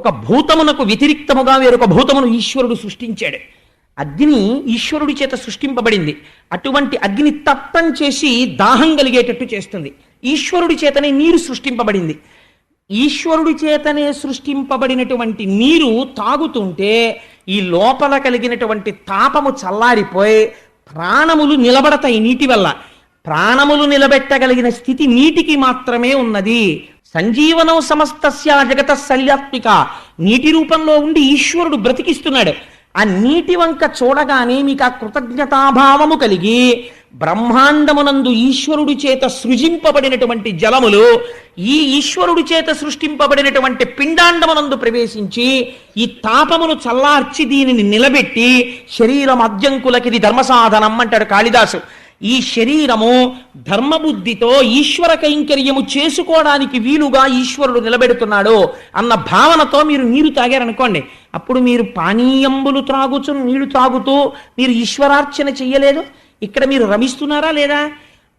ఒక భూతమునకు వ్యతిరిక్తముగా వేరొక భూతమును ఈశ్వరుడు సృష్టించాడు. అగ్ని ఈశ్వరుడి చేత సృష్టింపబడింది. అటువంటి అగ్ని తప్తం చేసి దాహం కలిగేటట్టు చేస్తుంది. ఈశ్వరుడి చేతనే నీరు సృష్టింపబడింది. ఈశ్వరుడి చేతనే సృష్టింపబడినటువంటి నీరు తాగుతుంటే ఈ లోపల కలిగినటువంటి తాపము చల్లారిపోయి ప్రాణములు నిలబడతాయి. నీటి వల్ల ప్రాణములు నిలబెట్టగలిగిన స్థితి నీటికి మాత్రమే ఉన్నది. సంజీవనం సమస్తస్య జగత శల్యాత్మిక, నీటి రూపంలో ఉండి ఈశ్వరుడు బ్రతికిస్తున్నాడు. ఆ నీటి వంక చూడగానే మీకు ఆ కృతజ్ఞతాభావము కలిగి బ్రహ్మాండమునందు ఈశ్వరుడి చేత సృజింపబడినటువంటి జలములు ఈ ఈశ్వరుడి చేత సృష్టింపబడినటువంటి పిండాండమునందు ప్రవేశించి ఈ తాపమును చల్లార్చి దీనిని నిలబెట్టి శరీరం అద్యంకులకిది ధర్మసాధనం అంటాడు కాళిదాసు. ఈ శరీరము ధర్మబుద్ధితో ఈశ్వర కైంకర్యము చేసుకోవడానికి వీలుగా ఈశ్వరుడు నిలబెడుతున్నాడు అన్న భావనతో మీరు నీరు తాగారనుకోండి, అప్పుడు మీరు పానీయంబులు త్రాగుచు నీళ్లు తాగుతూ మీరు ఈశ్వరార్చన చెయ్యలేదు. ఇక్కడ మీరు రమిస్తున్నారా లేదా?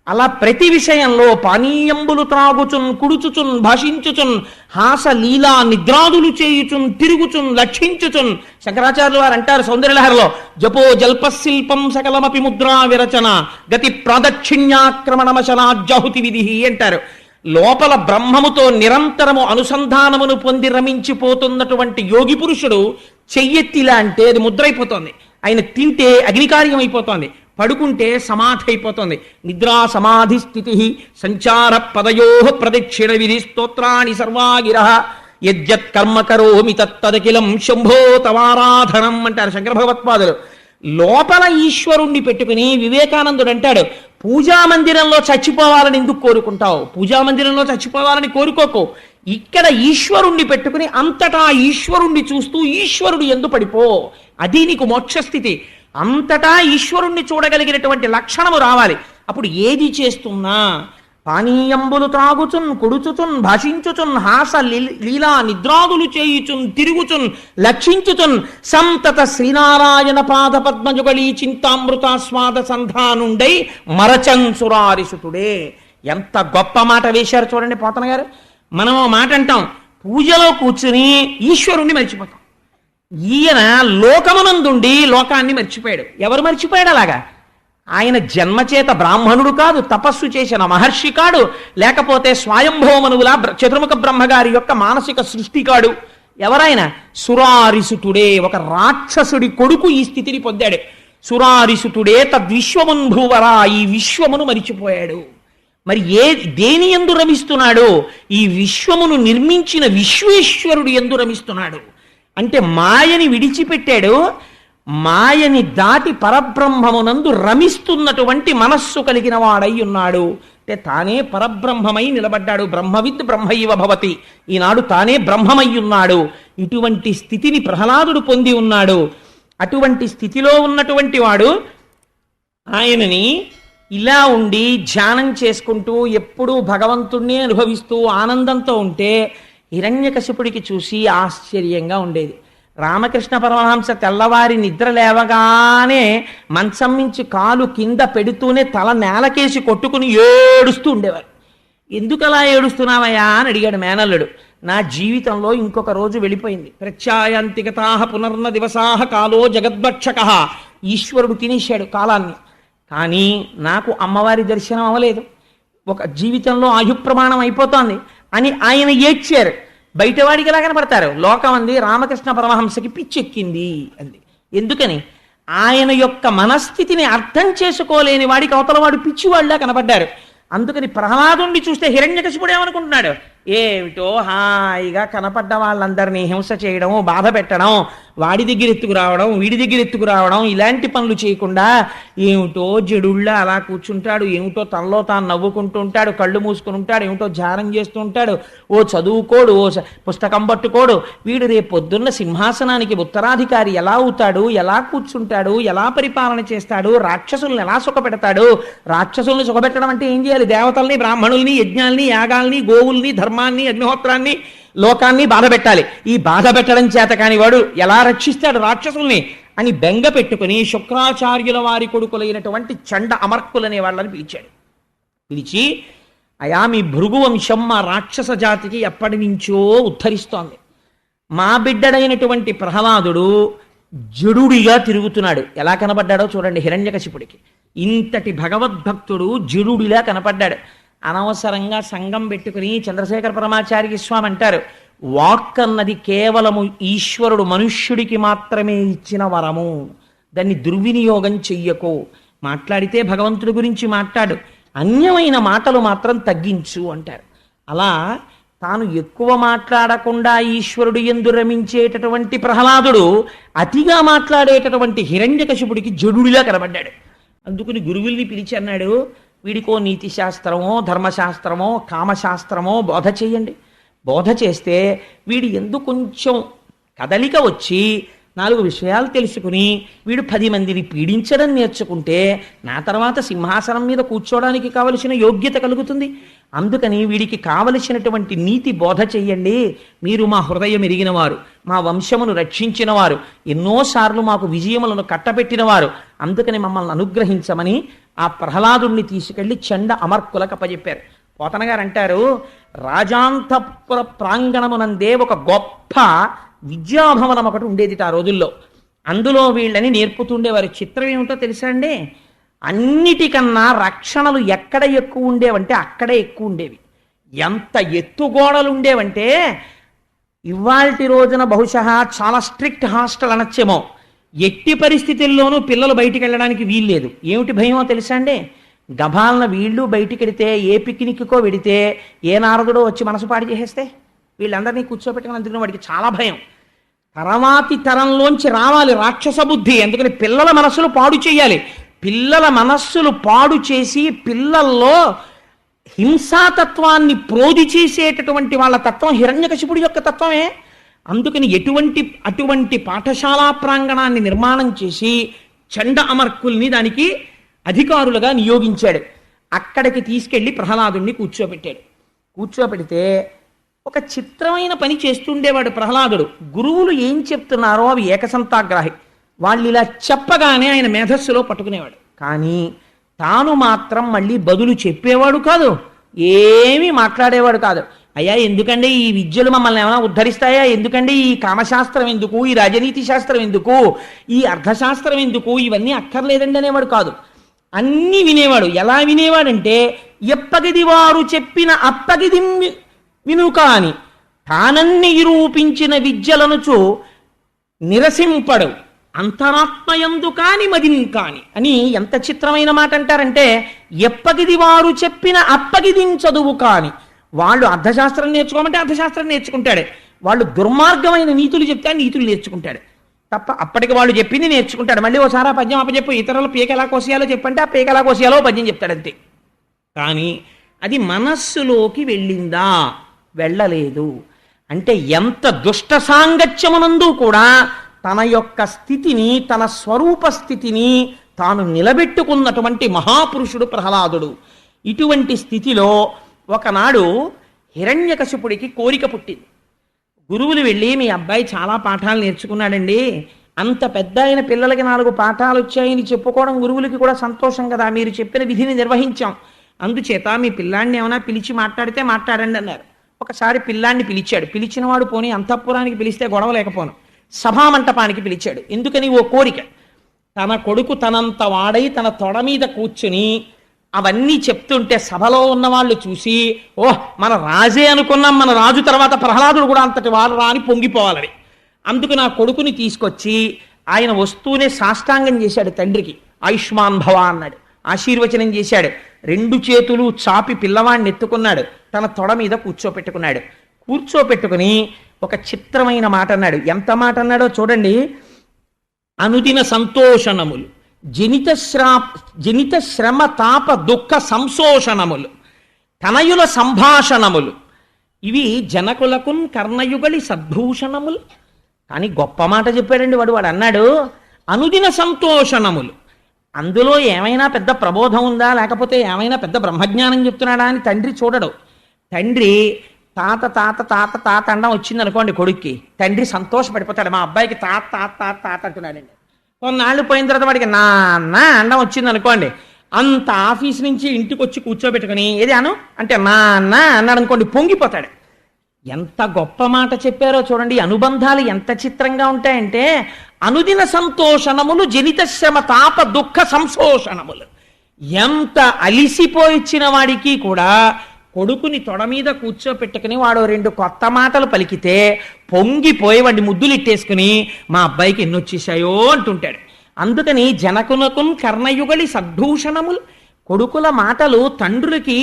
అలా ప్రతి విషయంలో పానీయంబులు త్రాగుచున్ కుడుచుచున్ భాషించుచున్ హాస లీలా నిద్రాదులు చేయుచున్ తిరుగుచున్ లక్షించుచున్. శంకరాచార్యులు వారు అంటారు సౌందర్యలహరిలో, జపో జల్పశిల్పం సకలమపి ముద్రా విరచన గతి ప్రాదక్షిణ్యాక్రమణమశనాజ్జాహుతి విధి అంటారు. లోపల బ్రహ్మముతో నిరంతరము అనుసంధానమును పొంది రమించిపోతున్నటువంటి యోగి పురుషుడు చెయ్యెత్తిలా అంటే అది ముద్రైపోతోంది. ఆయన తింటే అగ్నికార్యం అయిపోతోంది, పడుకుంటే సమాధి అయిపోతుంది. నిద్రా సమాధి స్థితి సంచార పదయో ప్రదక్షిణ విధి స్తోత్రాన్ని సర్వాగిర యజ్జత్ కర్మ కరోమి తత్తదకిలం శంభో తవారాధనం అంటారు శంకర భగవత్పాదులు. లోపల ఈశ్వరుణ్ణి పెట్టుకుని వివేకానందుడు అంటాడు, పూజా మందిరంలో చచ్చిపోవాలని ఎందుకు కోరుకుంటావు? పూజా మందిరంలో చచ్చిపోవాలని కోరుకోకు. ఇక్కడ ఈశ్వరుణ్ణి పెట్టుకుని అంతటా ఈశ్వరుణ్ణి చూస్తూ ఈశ్వరుడు ఎందు పడిపో. అది నీకు మోక్షస్థితి. అంతటా ఈశ్వరుణ్ణి చూడగలిగినటువంటి లక్షణము రావాలి. అప్పుడు ఏది చేస్తున్నా పానీయంబులు త్రాగుచున్ కుడుచుచున్ భాషించుచున్ హాస లీలా నిద్రాదులు చేయుచున్ తిరుగుచున్ లక్షించుచున్ సంతత శ్రీనారాయణ పాద పద్మజుగళీ చింతామృతాస్వాద సంధానుండై మరచన్ సురారిసుతుడే. ఎంత గొప్ప మాట వేశారు చూడండి పోతన గారు. మనం మాట అంటాం, పూజలో కూర్చుని ఈశ్వరుణ్ణి మర్చిపోతాం. ఈయన లోకమునందుండి లోకాన్ని మర్చిపోయాడు. ఎవరు మర్చిపోయాడు అలాగా? ఆయన జన్మచేత బ్రాహ్మణుడు కాదు, తపస్సు చేసిన మహర్షి కాడు, లేకపోతే స్వయంభోమనువుల చతుర్ముఖ బ్రహ్మగారి యొక్క మానసిక సృష్టి కాడు. ఎవరైన? సురారిసుతుడే, ఒక రాక్షసుడి కొడుకు ఈ స్థితిని పొందాడు. సురారిసుతుడే తద్విశ్వమున్ భూవరా, ఈ విశ్వమును మరిచిపోయాడు. మరి దేని యందు రమిస్తున్నాడు? ఈ విశ్వమును నిర్మించిన విశ్వేశ్వరుడు యందు రమిస్తున్నాడు. అంటే మాయని విడిచిపెట్టాడు, మాయని దాటి పరబ్రహ్మమునందు రమిస్తున్నటువంటి మనస్సు కలిగిన వాడై ఉన్నాడు. అంటే తానే పరబ్రహ్మమై నిలబడ్డాడు. బ్రహ్మవిద్ బ్రహ్మైవ భవతి, ఈనాడు తానే బ్రహ్మమై ఉన్నాడు. ఇటువంటి స్థితిని ప్రహ్లాదుడు పొంది ఉన్నాడు. అటువంటి స్థితిలో ఉన్నటువంటి వాడు ఆయనని ఇలా ఉండి ధ్యానం చేసుకుంటూ ఎప్పుడూ భగవంతుణ్ణి అనుభవిస్తూ ఆనందంతో ఉంటే హిరణ్యకశిపుడికి చూసి ఆశ్చర్యంగా ఉండేది. రామకృష్ణ పరమహంస తెల్లవారి నిద్ర లేవగానే మంచం నుంచి కాలు కింద పెడుతూనే తల నేలకేసి కొట్టుకుని ఏడుస్తూ ఉండేవారు. ఎందుకు అలా ఏడుస్తున్నావయ్యా అని అడిగాడు మేనల్లుడు. నా జీవితంలో ఇంకొక రోజు వెళ్ళిపోయింది. ప్రత్యాయాంతిగతాహ పునర్న దివసాహ కాలో జగద్భక్షక, ఈశ్వరుడు తినేశాడు కాలాన్ని. కానీ నాకు అమ్మవారి దర్శనం అవ్వలేదు, ఒక జీవితంలో ఆయుప్రమాణం అయిపోతోంది అని ఆయన ఏడ్చారు. బయటవాడికి ఎలా కనపడతారు? లోకం అంది రామకృష్ణ పరమహంసకి పిచ్చెక్కింది అంది. ఎందుకని? ఆయన యొక్క మనస్థితిని అర్థం చేసుకోలేని వాడికి అవతల వాడు పిచ్చివాళ్ళ కనపడ్డారు. అందుకని ప్రహ్లాదుని చూస్తే హిరణ్యకశిపుడు ఏమనుకుంటున్నాడు? ఏమిటో హాయిగా కనపడ్డ వాళ్ళందరినీ హింస చేయడం, బాధ పెట్టడం, వాడి దగ్గర ఎత్తుకురావడం, వీడి దగ్గర ఎత్తుకురావడం, ఇలాంటి పనులు చేయకుండా ఏమిటో జడుళ్ళ అలా కూర్చుంటాడు, ఏమిటో తనలో తాను నవ్వుకుంటూ ఉంటాడు, కళ్ళు మూసుకుని ఉంటాడు, ఏమిటో ధ్యానం చేస్తూ ఉంటాడు, ఓ చదువుకోడు, ఓ పుస్తకం పట్టుకోడు. వీడు రేపు పొద్దున్న సింహాసనానికి ఉత్తరాధికారి ఎలా అవుతాడు, ఎలా కూర్చుంటాడు, ఎలా పరిపాలన చేస్తాడు, రాక్షసుల్ని ఎలా సుఖపెడతాడు? రాక్షసుల్ని సుఖపెట్టడం అంటే ఏం చేయాలి? దేవతల్ని, బ్రాహ్మణుల్ని, యజ్ఞాల్ని, యాగాల్ని, గోవుల్ని, ధర్మాన్ని, అగ్నిహోత్రాన్ని, లోకాన్ని బాధ పెట్టాలి. ఈ బాధ పెట్టడం చేత కాని వాడు ఎలా రక్షిస్తాడు రాక్షసుల్ని అని బెంగ పెట్టుకుని శుక్రాచార్యుల వారి కొడుకులైనటువంటి చండ అమర్కులనే వాళ్ళని పిలిచాడు. పిలిచి, అయా మీ భృగు వంశం మా రాక్షస జాతికి ఎప్పటి నుంచో ఉద్ధరిస్తోంది. మా బిడ్డడైనటువంటి ప్రహ్లాదుడు జడుడిగా తిరుగుతున్నాడు. ఎలా కనబడ్డాడో చూడండి హిరణ్యకశిపుడికి. ఇంతటి భగవద్భక్తుడు జడుడిలా కనపడ్డాడు. అనవసరంగా సంఘం పెట్టుకుని చంద్రశేఖర పరమాచార్య స్వామి అంటారు, వాక్ అన్నది కేవలము ఈశ్వరుడు మనుష్యుడికి మాత్రమే ఇచ్చిన వరము, దాన్ని దుర్వినియోగం చెయ్యకు. మాట్లాడితే భగవంతుడి గురించి మాట్లాడు, అన్యమైన మాటలు మాత్రం తగ్గించు అంటారు. అలా తాను ఎక్కువ మాట్లాడకుండా ఈశ్వరుడు యందు రమించేటటువంటి ప్రహ్లాదుడు అతిగా మాట్లాడేటటువంటి హిరణ్యకశిపుడికి జడుడిలా కనబడ్డాడు. అందుకుని గురువుల్ని పిలిచి అన్నాడు, వీడికో నీతి శాస్త్రమో ధర్మశాస్త్రమో కామశాస్త్రమో బోధ చేయండి. బోధ చేస్తే వీడి ఎందు కొంచెం కదలిక వచ్చి 4 విషయాలు తెలుసుకుని వీడు 10 మందిని పీడించడం నేర్చుకుంటే నా తర్వాత సింహాసనం మీద కూర్చోవడానికి కావలసిన యోగ్యత కలుగుతుంది. అందుకని వీడికి కావలసినటువంటి నీతి బోధ చెయ్యండి. మీరు మా హృదయం ఎరిగినవారు, మా వంశమును రక్షించినవారు, ఎన్నోసార్లు మాకు విజయములను కట్టబెట్టినవారు, అందుకని మమ్మల్ని అనుగ్రహించమని ఆ ప్రహ్లాదుణ్ణి తీసుకెళ్లి చండ అమర్కులకు అప్పచెప్పారు. పోతన గారు అంటారు, రాజాంతపుర ప్రాంగణమునందే ఒక గొప్ప విద్యాభవనం ఒకటి ఉండేది ఆ రోజుల్లో. అందులో వీళ్ళని నేర్పుతుండేవారు. చిత్రం ఏమిటో తెలుసా అండి, అన్నిటికన్నా రక్షణలు ఎక్కడ ఎక్కువ ఉండేవంటే అక్కడే ఎక్కువ ఉండేవి. ఎంత ఎత్తుగోడలు ఉండేవంటే ఇవాల్టి రోజున బహుశా చాలా స్ట్రిక్ట్ హాస్టల్ అనొచ్చేమో, ఎట్టి పరిస్థితుల్లోనూ పిల్లలు బయటికి వెళ్ళడానికి వీల్లేదు. ఏమిటి భయమో తెలుసా అండి, గభాలన వీళ్ళు బయటికి వెడితే, ఏ పిక్నిక్కో వెడితే ఏ నారదుడో వచ్చి మనసు పాడి చేసేస్తే వీళ్ళందరినీ కూర్చోబెట్టుకుని, అందుకని వాడికి చాలా భయం. తర్వాతి తరంలోంచి రావాలి రాక్షస బుద్ధి, అందుకని పిల్లల మనస్సులు పాడు చేయాలి. పిల్లల మనస్సులు పాడు చేసి పిల్లల్లో హింసాతత్వాన్ని ప్రోధి చేసేటటువంటి వాళ్ళ తత్వం హిరణ్యకశిపుడి యొక్క తత్వమే. అందుకని అటువంటి పాఠశాలా ప్రాంగణాన్ని నిర్మాణం చేసి చండ అమర్కుల్ని దానికి అధికారులుగా నియోగించాడు. అక్కడికి తీసుకెళ్లి ప్రహ్లాదుణ్ణి కూర్చోబెట్టాడు. కూర్చోబెడితే ఒక చిత్రమైన పని చేస్తుండేవాడు ప్రహ్లాదుడు. గురువులు ఏం చెప్తున్నారో అవి ఏకసంతాగ్రాహి. వాళ్ళు ఇలా చెప్పగానే ఆయన మేధస్సులో పట్టుకునేవాడు. కానీ తాను మాత్రం మళ్ళీ బదులు చెప్పేవాడు కాదు, ఏమీ మాట్లాడేవాడు కాదు. అయ్యా ఎందుకండి ఈ విద్యలు మమ్మల్ని ఏమైనా ఉద్ధరిస్తాయా, ఎందుకండి ఈ కామశాస్త్రం ఎందుకు, ఈ రాజనీతి శాస్త్రం ఎందుకు, ఈ అర్థశాస్త్రం ఎందుకు, ఇవన్నీ అక్కర్లేదండి అనేవాడు కాదు. అన్నీ వినేవాడు. ఎలా వినేవాడంటే, ఎప్పగిది వారు చెప్పిన అప్పగిది వినుక అని తానన్ని నిరూపించిన విద్యలనుచు నిరసింపడు అంతరాత్మయందు కాని మదిన్ కాని అని ఎంత చిత్రమైన మాట అంటారంటే, ఎప్పగిది వారు చెప్పిన అప్పగిదిం చదువు కాని. వాళ్ళు అర్థశాస్త్రం నేర్చుకోమంటే అర్థశాస్త్రం నేర్చుకుంటాడు, వాళ్ళు దుర్మార్గమైన నీతులు చెప్తే నీతులు నేర్చుకుంటాడు తప్ప అప్పటికి వాళ్ళు చెప్పింది నేర్చుకుంటాడు. మళ్ళీ ఓసారి ఆ పద్యం అప్పచెప్పు, ఇతరులు పీక ఎలా కోసేయాలో చెప్పంటే ఆ పీక ఎలా కోసేయాలో పద్యం చెప్తాడంతే. కానీ అది మనస్సులోకి వెళ్ళిందా, వెళ్ళలేదు. అంటే ఎంత దుష్ట సాంగత్యమునందు కూడా తన యొక్క స్థితిని, తన స్వరూప స్థితిని తాను నిలబెట్టుకున్నటువంటి మహాపురుషుడు ప్రహ్లాదుడు. ఇటువంటి స్థితిలో ఒకనాడు హిరణ్యకశిపుడికి కోరిక పుట్టింది. గురువులు వెళ్ళి, మీ అబ్బాయి చాలా పాఠాలు నేర్చుకున్నాడండి, అంత పెద్ద అయిన పిల్లలకి 4 పాఠాలు వచ్చాయని చెప్పుకోవడం గురువులకి కూడా సంతోషం కదా, మీరు చెప్పిన విధిని నిర్వహించాం, అందుచేత మీ పిల్లాన్ని ఏమైనా పిలిచి మాట్లాడితే మాట్లాడండి అన్నారు. ఒకసారి పిల్లాన్ని పిలిచాడు. పిలిచినవాడు పోనీ అంతఃపురానికి పిలిస్తే గొడవ లేకపోను, సభామంటపానికి పిలిచాడు. ఎందుకని, ఓ కోరిక. తన కొడుకు తనంత వాడై తన తొడ మీద కూర్చుని అవన్నీ చెప్తుంటే సభలో ఉన్న వాళ్ళు చూసి, ఓహ్ మన రాజే అనుకున్నాం, మన రాజు తర్వాత ప్రహ్లాదుడు కూడా అంతటి వాడు రా అని పొంగిపోవాలని. అందుకు నా కొడుకుని తీసుకొచ్చి ఆయన వస్తూనే సాష్టాంగం చేశాడు తండ్రికి. ఆయుష్మాన్ భవ అన్నాడు, ఆశీర్వచనం చేశాడు. 2 చేతులు చాపి పిల్లవాడిని ఎత్తుకున్నాడు, తన తొడ మీద కూర్చోపెట్టుకున్నాడు. కూర్చోపెట్టుకుని ఒక చిత్రమైన మాట అన్నాడు. ఎంత మాట అన్నాడో చూడండి. అనుదిన సంతోషణములు, జనిత శ్రమ తాప దుఃఖ సంశోషణములు, తనయుల సంభాషణములు, ఇవి జనకులకున్ కర్ణయుగలి సద్భూషణములు. కానీ గొప్ప మాట చెప్పాడండి వాడు. అన్నాడు అనుదిన సంతోషణములు. అందులో ఏమైనా పెద్ద ప్రబోధం ఉందా, లేకపోతే ఏమైనా పెద్ద బ్రహ్మజ్ఞానం చెప్తున్నాడా అని తండ్రి చూడడు. తండ్రి తాత తాత తాత తాత అండం వచ్చింది అనుకోండి కొడుక్కి, తండ్రి సంతోషపడిపోతాడు. మా అబ్బాయికి తాత తాత తాత తాత అంటున్నాడండి. కొన్నాళ్ళు పోయిన తర్వాత వాడికి నాన్న అండం వచ్చింది అనుకోండి, అంత ఆఫీస్ నుంచి ఇంటికి వచ్చి కూర్చోబెట్టుకుని ఏది అను అంటే నాన్న అన్నాడు అనుకోండి, పొంగిపోతాడు. ఎంత గొప్ప మాట చెప్పారో చూడండి. అనుబంధాలు ఎంత చిత్రంగా ఉంటాయంటే, అనుదిన సంతోషణములు జనిత శ్రమ తాప దుఃఖ సంశోషణములు. ఎంత అలిసిపోయిచ్చిన వాడికి కూడా కొడుకుని తొడ మీద కూర్చోపెట్టుకుని వాడు రెండు కొత్త మాటలు పలికితే పొంగిపోయి వాడిని ముద్దులు ఇట్టేసుకుని మా అబ్బాయికి ఎన్ని వచ్చేసాయో అంటుంటాడు. అందుకని జనకునకున్ కర్ణయుగలి సద్భూషణములు. కొడుకుల మాటలు తండ్రులకి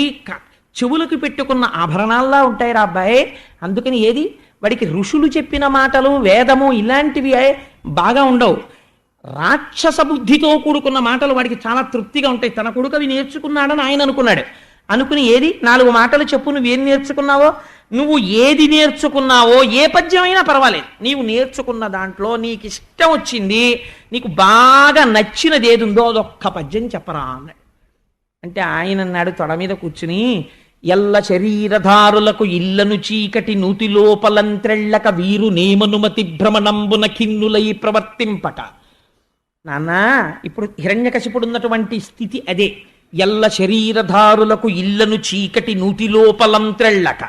చెవులకు పెట్టుకున్న ఆభరణాల్లా ఉంటాయి రా అబ్బాయి. అందుకని ఏది వాడికి ఋషులు చెప్పిన మాటలు వేదము ఇలాంటివి బాగా ఉండవు. రాక్షస బుద్ధితో కూడుకున్న మాటలు వాడికి చాలా తృప్తిగా ఉంటాయి. తన కొడుకు అవి నేర్చుకున్నాడని ఆయన అనుకున్నాడు. అనుకుని ఏది 4 మాటలు చెప్పు, నువ్వేం నేర్చుకున్నావో, నువ్వు ఏది నేర్చుకున్నావో ఏ పద్యమైనా పర్వాలేదు, నీవు నేర్చుకున్న దాంట్లో నీకు ఇష్టం వచ్చింది, నీకు బాగా నచ్చినది ఏది ఉందో అదొక్క పద్యం చెప్పరా అన్నాడు. అంటే ఆయన అన్నాడు తొడ మీద కూర్చుని, ఎల్ల శరీరధారులకు ఇళ్లను చీకటి నూతి లోపలంత్రెళ్ళక వీరు నేమనుమతి భ్రమణంబున ఖిన్నులై ప్రవర్తింపక. నాన్న, ఇప్పుడు హిరణ్యకశిపుడు ఉన్నటువంటి స్థితి అదే. ఎల్ల శరీరధారులకు ఇళ్లను చీకటి నూతి లోపలంత్రెళ్ళక.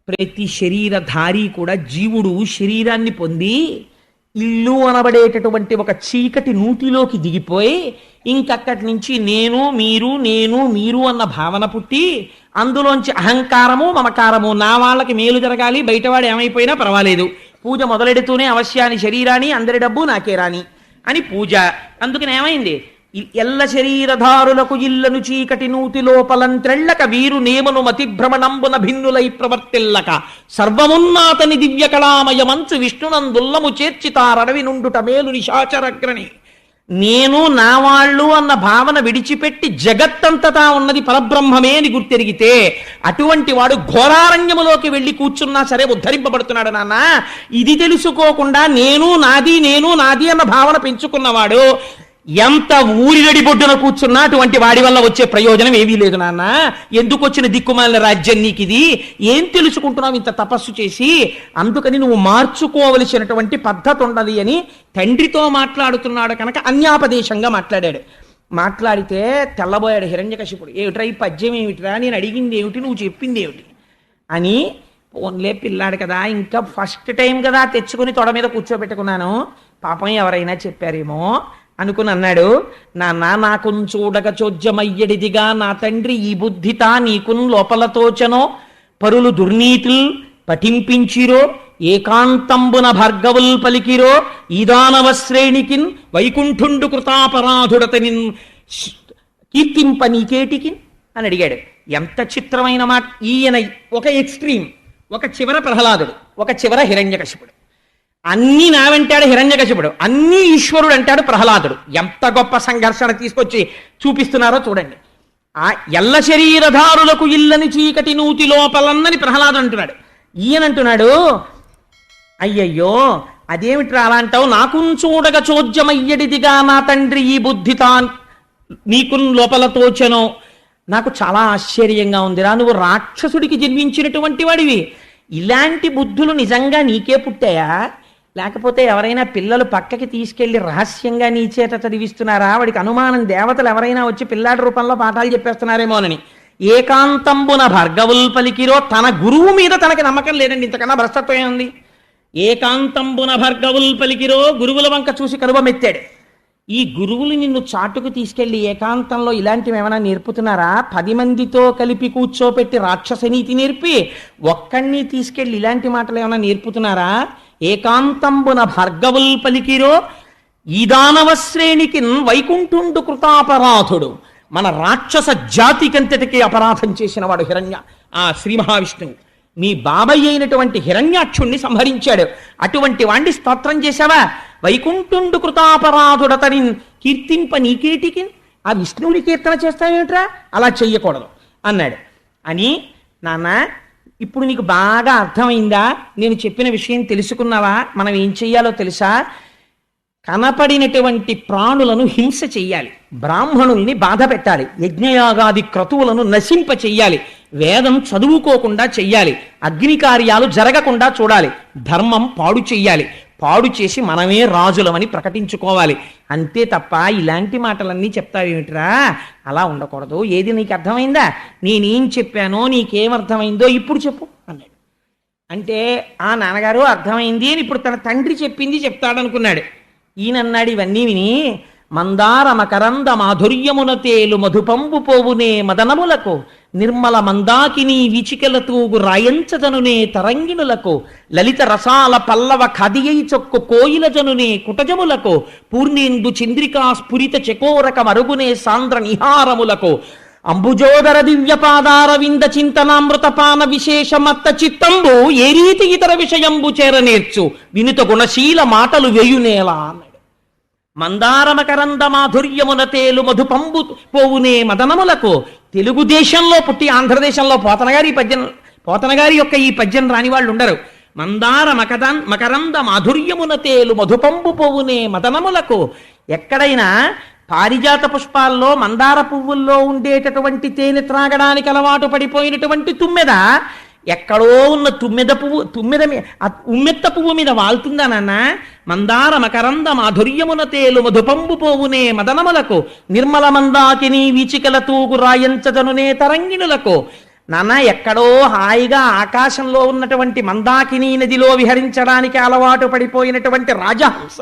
ప్రతి శరీరధారి కూడా జీవుడు శరీరాన్ని పొంది ఇల్లు అనబడేటటువంటి ఒక చీకటి నూతిలోకి దిగిపోయి ఇంకక్కడి నుంచి నేను మీరు అన్న భావన పుట్టి అందులోంచి అహంకారము మమకారము, నా వాళ్ళకి మేలు జరగాలి, బయటవాడు ఏమైపోయినా పర్వాలేదు, పూజ మొదలెడుతూనే అవశ్యాన్ని శరీరాన్ని అందరి డబ్బు నాకే రాని అని పూజ. అందుకని ఏమైంది, ఎల్ల శరీరధారులకు ఇళ్లను చీకటి నూతి లోపలంత్రెళ్ళక వీరు నేమను మతిభ్రమణంబున భిన్నులై ప్రవర్తిల్లక సర్వమున్నాతని దివ్య కళామయ మంచు విష్ణునందుల్లము చేర్చితారడవి నుండుట మేలు నిశాచరగ్రని. నేను నా వాళ్ళు అన్న భావన విడిచిపెట్టి జగత్తంతటా ఉన్నది పరబ్రహ్మమే అని గుర్తెరిగితే అటువంటి వాడు ఘోరారణ్యములోకి వెళ్ళి కూర్చున్నా సరే ఉద్ధరింపబడుతున్నాడు. నాన్న, ఇది తెలుసుకోకుండా నేను నాది అన్న భావన పెంచుకున్నవాడు ఎంత ఊరిగడి బొడ్డున కూర్చున్నా అటువంటి వాడి వల్ల వచ్చే ప్రయోజనం ఏమీ లేదు నాన్న. ఎందుకు వచ్చిన దిక్కుమాలిన రాజ్యం నీకు ఇది? ఏం తెలుసుకుంటున్నావు ఇంత తపస్సు చేసి? అందుకని నువ్వు మార్చుకోవలసినటువంటి పద్ధతి ఉన్నది అని తండ్రితో మాట్లాడుతున్నాడు కనుక అన్యాపదేశంగా మాట్లాడాడు. మాట్లాడితే తెల్లబోయాడు హిరణ్యకశిపుడు. ఏమిట్రా ఈ పద్యం ఏమిట్రా, నేను అడిగింది ఏమిటి, నువ్వు చెప్పింది ఏమిటి అని. పోన్లే పిల్లాడు కదా, ఇంకా ఫస్ట్ టైం కదా తెచ్చుకుని తొడ మీద కూర్చోబెట్టుకున్నాను, పాపం ఎవరైనా చెప్పారేమో అనుకుని అన్నాడు. నాన్న, నాకున్ చూడగ చోద్యమయ్యడిదిగా నా తండ్రి ఈ బుద్ధితా నీకున్ లోపలతోచనో పరులు దుర్నీతుల్ పఠింపించిరో ఏకాంతంబున భార్గవుల్ పలికిరో ఈదానవ శ్రేణికిన్ వైకుంఠుండు కృతాపరాధుడతని కీర్తింప నీకేటికి అని అడిగాడు. ఎంత చిత్రమైన మాట! ఈయన ఒక ఎక్స్ట్రీమ్, ఒక చివర ప్రహ్లాదుడు, ఒక చివర హిరణ్యకశిపుడు. అన్నీ నావంటాడు హిరణ్యకశిపుడు, అన్నీ ఈశ్వరుడు అంటాడు ప్రహ్లాదుడు. ఎంత గొప్ప సంఘర్షణ తీసుకొచ్చి చూపిస్తున్నారో చూడండి. ఆ ఎల్ల శరీరధారులకు ఇల్లని చీకటి నూతి లోపలన్నని ప్రహ్లాదుడు అంటున్నాడు. ఈయనంటున్నాడు, అయ్యయ్యో అదేమిట్రా అలా అంటావు, నాకున్ చూడగ చోద్యమయ్యడిదిగా నా తండ్రి ఈ బుద్ధితా నీకున్ లోపలతోచెనో. నాకు చాలా ఆశ్చర్యంగా ఉందిరా, నువ్వు రాక్షసుడికి జన్మించినటువంటి వాడివి, ఇలాంటి బుద్ధులు నిజంగా నీకే పుట్టాయా? లేకపోతే ఎవరైనా పిల్లలు పక్కకి తీసుకెళ్లి రహస్యంగా నీ చేత చదివిస్తున్నారా? వాడికి అనుమానం దేవతలు ఎవరైనా వచ్చి పిల్లాడి రూపంలో పాఠాలు చెప్పేస్తున్నారేమోనని. ఏకాంతంబున భార్గవుల్ పలికిరో, తన గురువు మీద తనకి నమ్మకం లేదండి, ఇంతకన్నా భ్రష్టత్వం ఉంది. ఏకాంతంబున భార్గవుల్ పలికిరో, గురువుల వంక చూసి కరువమెత్తాడు. ఈ గురువులు నిన్ను చాటుకు తీసుకెళ్లి ఏకాంతంలో ఇలాంటివి ఏమైనా నేర్పుతున్నారా? 10 మందితో కలిపి కూర్చోపెట్టి రాక్షసనీతి నేర్పి ఒక్కడిని తీసుకెళ్లి ఇలాంటి మాటలు ఏమైనా నేర్పుతున్నారా? ఏకాంతంబున భార్గవుల్ పలికిరో ఈదానవ శ్రేణికి వైకుంఠుండు కృతాపరాధుడు. మన రాక్షస జాతికంతటికి అపరాధం చేసిన వాడు శ్రీ మహావిష్ణువు. మీ బాబాయ్ అయినటువంటి హిరణ్యాక్షుణ్ణి సంహరించాడు. అటువంటి వాణ్ణి స్తోత్రం చేశావా? వైకుంఠుండు కృతాపరాధుడతని కీర్తింప నీకేటికి, ఆ విష్ణువుని కీర్తన చేస్తావేమిట్రా? అలా చెయ్యకూడదు అన్నాడు. అని నాన్న, ఇప్పుడు నీకు బాగా అర్థమైందా? నేను చెప్పిన విషయం తెలుసుకున్నావా? మనం ఏం చెయ్యాలో తెలుసా? కనపడినటువంటి ప్రాణులను హింస చెయ్యాలి, బ్రాహ్మణుల్ని బాధ పెట్టాలి, యజ్ఞయాగాది క్రతువులను నశింప చెయ్యాలి, వేదం చదువుకోకుండా చెయ్యాలి, అగ్ని కార్యాలు జరగకుండా చూడాలి, ధర్మం పాడు చెయ్యాలి, పాడు చేసి మనమే రాజులమని ప్రకటించుకోవాలి. అంతే తప్ప ఇలాంటి మాటలన్నీ చెప్తావేమిట్రా? అలా ఉండకూడదు. ఏది నీకు అర్థమైందా? నేనేం చెప్పానో నీకేమర్థమైందో ఇప్పుడు చెప్పు అన్నాడు. అంటే ఆ నాన్నగారు అర్థమైంది అని ఇప్పుడు తన తండ్రి చెప్పింది చెప్తాడనుకున్నాడు. ఈయనన్నాడు ఇవన్నీ విని, మందార మకరంద మాధుర్యమున తేలు మధుపంబు పోవునే మదనములకు నిర్మల మందాకిని వీచికల తూగు రాయంచజనునే తరంగిణులకు లలిత రసాల పల్లవ ఖదియై చొక్కు కోయిల జనునే కుటజములకు పూర్ణేందు చంద్రికా స్ఫురిత చకోరక మరుగునే సాంద్ర నిహారములకు అంబుజోదర దివ్యపాదార వింద చింతనామృతపాన విశేషమత్త చిత్తంబు ఏ రీతి ఇతర విషయంబు చేరనేర్చు వినుత గుణశీల మాటలు వేయునేలా అన్నాడు. మందారమకరంద మాధుర్యమున తేలు మధుపంబు పోవునే మదనములకు. తెలుగుదేశంలో పుట్టి ఆంధ్రదేశంలో పోతనగారి యొక్క ఈ పద్యం రాని వాళ్ళు ఉండరు. మందార మకరంద మాధుర్యమున తేలు మధుపంబు పోవునే మదనములకు. ఎక్కడైనా పారిజాత పుష్పాల్లో మందార పువ్వుల్లో ఉండేటటువంటి తేనె త్రాగడానికి అలవాటు పడిపోయినటువంటి తుమ్మెద ఎక్కడో ఉన్న ఉమ్మెత్త పువ్వు మీద వాళ్తుందా నాన్న? మందార మకరంద మాధుర్యమున తేలు మధుపంబు పోవునే మదనములకు నిర్మల మందాకిని వీచికల తూగు రాయంచజనునే తరంగిణులకు. నాన్న ఎక్కడో హాయిగా ఆకాశంలో ఉన్నటువంటి మందాకిని నదిలో విహరించడానికి అలవాటు పడిపోయినటువంటి రాజహంస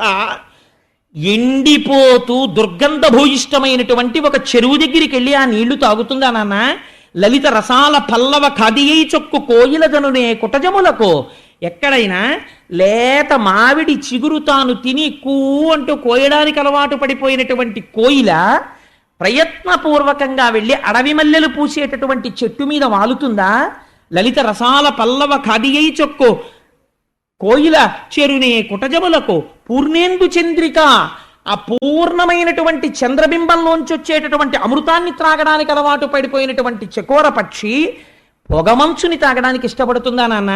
ఎండిపోతూ దుర్గంధభూయిష్టమైనటువంటి ఒక చెరువు దగ్గరికి వెళ్ళి ఆ నీళ్లు తాగుతుందా నాన్న? లలిత రసాల పల్లవ ఖదియై చొక్కు కోయిల జనునే కుటజములకు. ఎక్కడైనా లేత మామిడి చిగురు తాను తిని కూ అంటూ కోయడానికి అలవాటు పడిపోయినటువంటి కోయిల ప్రయత్నపూర్వకంగా వెళ్ళి అడవి మల్లెలు పూసేటటువంటి చెట్టు మీద వాలుతుందా? లలిత రసాల పల్లవ ఖదియై చొక్కు కోయిల చెరునే కుటజములకు పూర్ణేందు చంద్రిక. ఆ పూర్ణమైనటువంటి చంద్రబింబంలోంచి వచ్చేటటువంటి అమృతాన్ని త్రాగడానికి అలవాటు పడిపోయినటువంటి చకోర పక్షి పొగమంచుని తాగడానికి ఇష్టపడుతుందా నాన్న?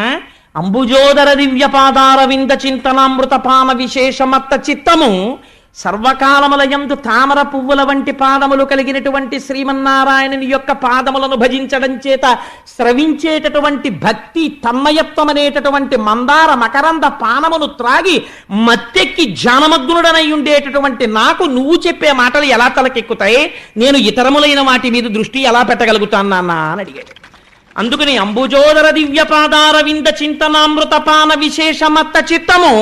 అంబుజోదర దివ్యపాదార వింద చింతనామృతపాన విశేషమత్త చిత్తము. సర్వకాలములయందు తామర పువ్వుల వంటి పాదములు కలిగినటువంటి శ్రీమన్నారాయణుని యొక్క పాదములను భజించడం చేత స్రవించేటటువంటి భక్తి తన్మయత్వం అనేటటువంటి మందార మకరంద పానమును త్రాగి మత్తెక్కి జానమగ్నుడనై ఉండేటటువంటి నాకు నువ్వు చెప్పే మాటలు ఎలా తలకెక్కుతాయి? నేను ఇతరములైన వాటి మీద దృష్టి ఎలా పెట్టగలుగుతాను నాన్న అని అడిగాడు. అందుకని అంబుజోదర దివ్యపాదార వింద చింతనామృతపాన విశేషమత్త చిత్తము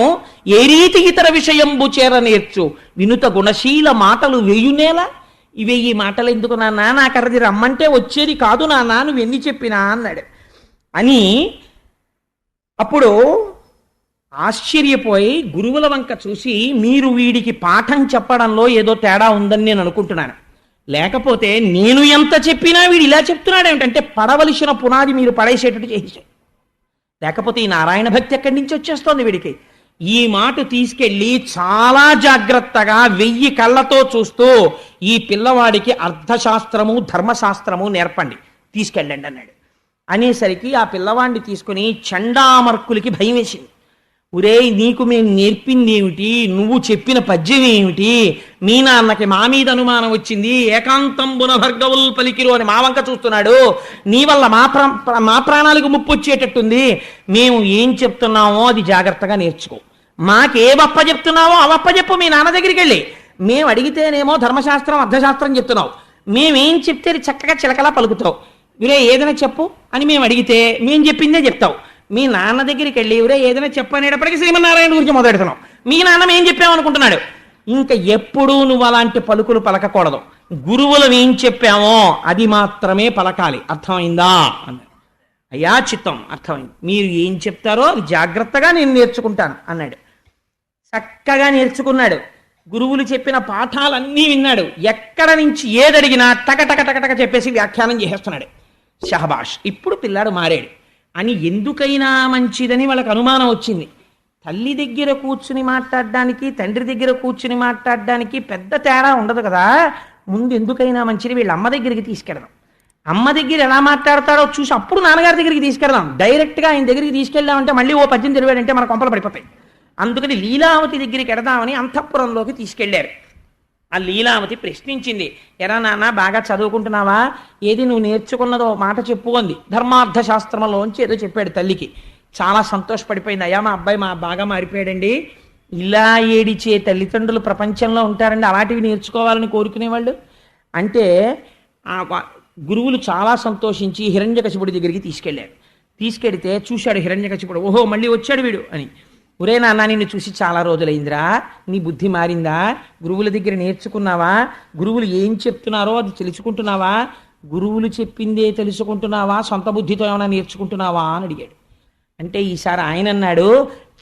ఏ రీతి ఇతర విషయంబు చేరనేర్చు వినుత గుణశీల మాటలు వేయునేలా. ఇవే ఈ మాటలు ఎందుకు నాన్న? నాకు అది రమ్మంటే వచ్చేది కాదు నాన్న, నువ్వు ఎన్ని చెప్పినా అన్నాడు. అని అప్పుడు ఆశ్చర్యపోయి గురువుల వంక చూసి, మీరు వీడికి పాఠం చెప్పడంలో ఏదో తేడా ఉందని నేను అనుకుంటున్నాను, లేకపోతే నేను ఎంత చెప్పినా వీడు ఇలా చెప్తున్నాడు ఏమిటంటే పడవలసిన పునాది మీరు పడేసేటట్టు చేసేసాడు. లేకపోతే ఈ నారాయణ భక్తి ఎక్కడి నుంచి వచ్చేస్తోంది వీడికి? ఈ మాట తీసుకెళ్ళి చాలా జాగ్రత్తగా 1000 కళ్ళతో చూస్తూ ఈ పిల్లవాడికి అర్థశాస్త్రము ధర్మశాస్త్రము నేర్పండి, తీసుకెళ్ళండి అన్నాడు. అనేసరికి ఆ పిల్లవాడిని తీసుకుని చండామర్కులకి భయం వేసింది. ఒరే, నీకు మేము నేర్పింది ఏమిటి? నువ్వు చెప్పిన పద్యం ఏమిటి? మీ నాన్నకి మా మీద అనుమానం వచ్చింది, ఏకాంతంబున భర్గవుల్ పలికిరు అని మా వంక చూస్తున్నాడు, నీ వల్ల మా ప్రాణాలకు ముప్పు వచ్చేటట్టుంది. మేము ఏం చెప్తున్నామో అది జాగ్రత్తగా నేర్చుకో, మాకేవప్ప చెప్తున్నావో అవప్ప చెప్పు మీ నాన్న దగ్గరికి వెళ్ళి. మేము అడిగితేనేమో ధర్మశాస్త్రం అర్థశాస్త్రం చెప్తున్నావు, మేమేం చెప్తే చక్కగా చిలకలా పలుకుతావు. వీరే ఏదైనా చెప్పు అని మేము అడిగితే మేము చెప్పిందే చెప్తావు. మీ నాన్న దగ్గరికి వెళ్ళి ఎవరే ఏదైనా చెప్పనేటప్పటికీ శ్రీమన్నారాయణ గురించి మొదలెడుతున్నావు. మీ నాన్న ఏం చెప్పామనుకుంటున్నాడు? ఇంకా ఎప్పుడూ నువ్వు అలాంటి పలుకులు పలకకూడదు, గురువులం ఏం చెప్పామో అది మాత్రమే పలకాలి, అర్థమైందా అన్నాడు. అయ్యా చిత్తం అర్థమైంది, మీరు ఏం చెప్తారో అది జాగ్రత్తగా నేను నేర్చుకుంటాను అన్నాడు. చక్కగా నేర్చుకున్నాడు. గురువులు చెప్పిన పాఠాలన్నీ విన్నాడు. ఎక్కడ నుంచి ఏదడిగినా టక చెప్పేసి వ్యాఖ్యానం చేసేస్తున్నాడు. షహబాష్, ఇప్పుడు పిల్లాడు మారాడు అని. ఎందుకైనా మంచిదని వాళ్ళకి అనుమానం వచ్చింది. తల్లి దగ్గర కూర్చుని మాట్లాడడానికి తండ్రి దగ్గర కూర్చుని మాట్లాడడానికి పెద్ద తేడా ఉండదు కదా. ముందు ఎందుకైనా మంచిది వీళ్ళ అమ్మ దగ్గరికి తీసుకెళ్దాం, అమ్మ దగ్గర ఎలా మాట్లాడతాడో చూసి అప్పుడు నాన్నగారి దగ్గరికి తీసుకెళ్దాం. డైరెక్ట్గా ఆయన దగ్గరికి తీసుకెళ్దామంటే మళ్ళీ ఓ 18 తిరిగాడంటే మన కొంపలు పడిపోతాయి. అందుకని లీలావతి దగ్గరికి ఎడదామని అంతఃపురంలోకి తీసుకెళ్లారు. ఆ లీలావతి ప్రశ్నించింది, ఎరా నాన్న బాగా చదువుకుంటున్నావా? ఏది నువ్వు నేర్చుకున్నదో మాట చెప్పు అంది. ధర్మార్థ శాస్త్రంలోంచి ఏదో చెప్పాడు తల్లికి. చాలా సంతోషపడిపోయింది. అయ్యా మా అబ్బాయి బాగా మారిపోయాడండి. ఇలా ఏడిచే తల్లిదండ్రులు ప్రపంచంలో ఉంటారండి, అలాంటివి నేర్చుకోవాలని కోరుకునేవాళ్ళు అంటే. గురువులు చాలా సంతోషించి హిరణ్యకశిపుడి దగ్గరికి తీసుకెళ్లారు. తీసుకెడితే చూశాడు హిరణ్యకశిపుడు. ఓహో మళ్ళీ వచ్చాడు వీడు అని. ఒరే నాన్న, నిన్ను చూసి చాలా రోజులైందిరా, నీ బుద్ధి మారిందా? గురువుల దగ్గర నేర్చుకున్నావా? గురువులు ఏం చెప్తున్నారో అది తెలుసుకుంటున్నావా? గురువులు చెప్పిందే తెలుసుకుంటున్నావా? సొంత బుద్ధితో ఏమైనా నేర్చుకుంటున్నావా అని అడిగాడు. అంటే ఈసారి ఆయన అన్నాడు,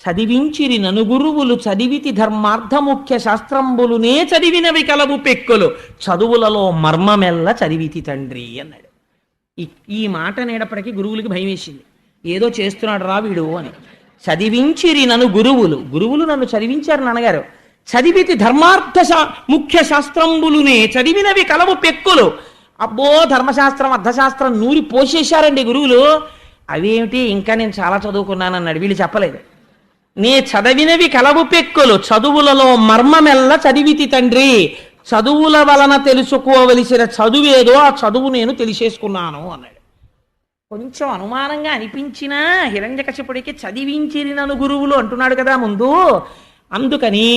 చదివించిరి నను గురువులు చదివితి ధర్మార్థ ముఖ్య శాస్త్రంబులునే చదివినవి కలవు పెక్కులు చదువులలో మర్మమెల్ల చదివితి తండ్రి అన్నాడు. ఈ మాట నేడప్పటికీ గురువులకి భయం వేసింది. ఏదో చేస్తున్నాడు రా వీడు అని. చదివించిరి నన్ను గురువులు నన్ను చదివించారు నాన్నగారు. చదివితి ధర్మార్థ ముఖ్య శాస్త్రంబులునే చదివినవి కలవు పెక్కులు. అబ్బో ధర్మశాస్త్రం అర్థశాస్త్రం నూరి పోసేశారండి గురువులు. అవేమిటి, ఇంకా నేను చాలా చదువుకున్నానన్నాడు. వీళ్ళు చెప్పలేదు. నే చదివినవి కలవు పెక్కులు చదువులలో మర్మమెల్ల చదివితి తండ్రి. చదువుల వలన తెలుసుకోవలసిన చదువేదో ఆ చదువు నేను తెలిసేసుకున్నాను అన్నాడు. కొంచెం అనుమానంగా అనిపించినా హిరణ్యకశిపుడికి చదివించిరినను గురువులు అంటున్నాడు కదా ముందు. అందుకని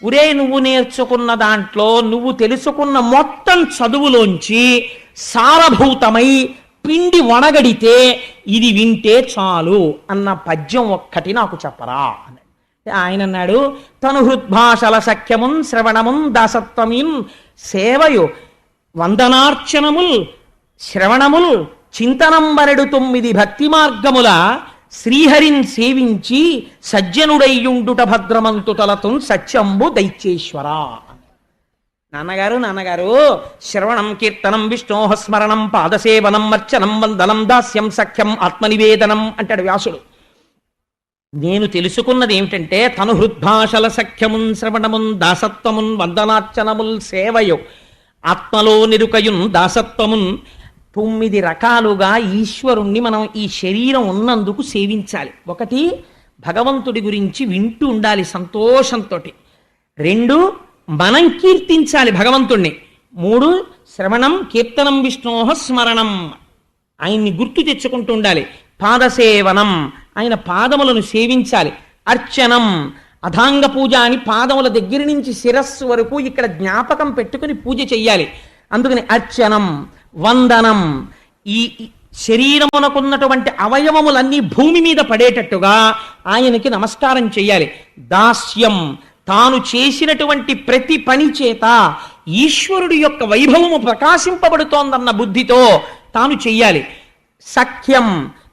ఉరే నువ్వు నేర్చుకున్న దాంట్లో నువ్వు తెలుసుకున్న మొత్తం చదువులోంచి సారభూతమై పిండి వణగడితే ఇది వింటే చాలు అన్న పద్యం ఒక్కటి నాకు చెప్పరా అన్నాడు. ఆయన అన్నాడు, తను హృద్భాషల సఖ్యమున్ శ్రవణమున్ దాసత్వమున్ సేవయు వందనార్చనముల్ శ్రవణముల్ చింతనంబరెడు 9 భక్తి మార్గముల శ్రీహరిన్ సేవించి సజ్జనుడయ్యుండుట భద్రమంతు తలతున్ సత్యంబు దైత్యేశ్వర. నాన్నగారు శ్రవణం కీర్తనం విష్ణోహ స్మరణం పాదసేవనం అర్చనం వందనం దాస్యం సఖ్యం ఆత్మనివేదనం అంటాడు వ్యాసుడు. నేను తెలుసుకున్నది ఏమిటంటే తను హృద్భాషల సఖ్యమున్ శ్రవణమున్ దాసత్వమున్ వందనార్చనముల్ సేవయు ఆత్మలో నిరుకయున్ దాసత్వమున్ 9 రకాలుగా ఈశ్వరుణ్ణి మనం ఈ శరీరం ఉన్నందుకు సేవించాలి. ఒకటి, భగవంతుడి గురించి వింటూ ఉండాలి సంతోషంతో. 2, మనం కీర్తించాలి భగవంతుణ్ణి. 3, శ్రవణం కీర్తనం విష్ణోహ స్మరణం, ఆయన్ని గుర్తు తెచ్చుకుంటూ ఉండాలి. పాదసేవనం, ఆయన పాదములను సేవించాలి. అర్చనం, అథాంగ పూజ అని పాదముల దగ్గర నుంచి శిరస్సు వరకు ఇక్కడ జ్ఞాపకం పెట్టుకుని పూజ చెయ్యాలి. అందుకని అర్చనం. వందనం, ఈ శరీరమునకున్నటువంటి అవయవములన్నీ భూమి మీద పడేటట్టుగా ఆయనకి నమస్కారం చెయ్యాలి. దాస్యం, తాను చేసినటువంటి ప్రతి పని చేత ఈశ్వరుడి యొక్క వైభవము ప్రకాశింపబడుతోందన్న బుద్ధితో తాను చెయ్యాలి. సఖ్యం,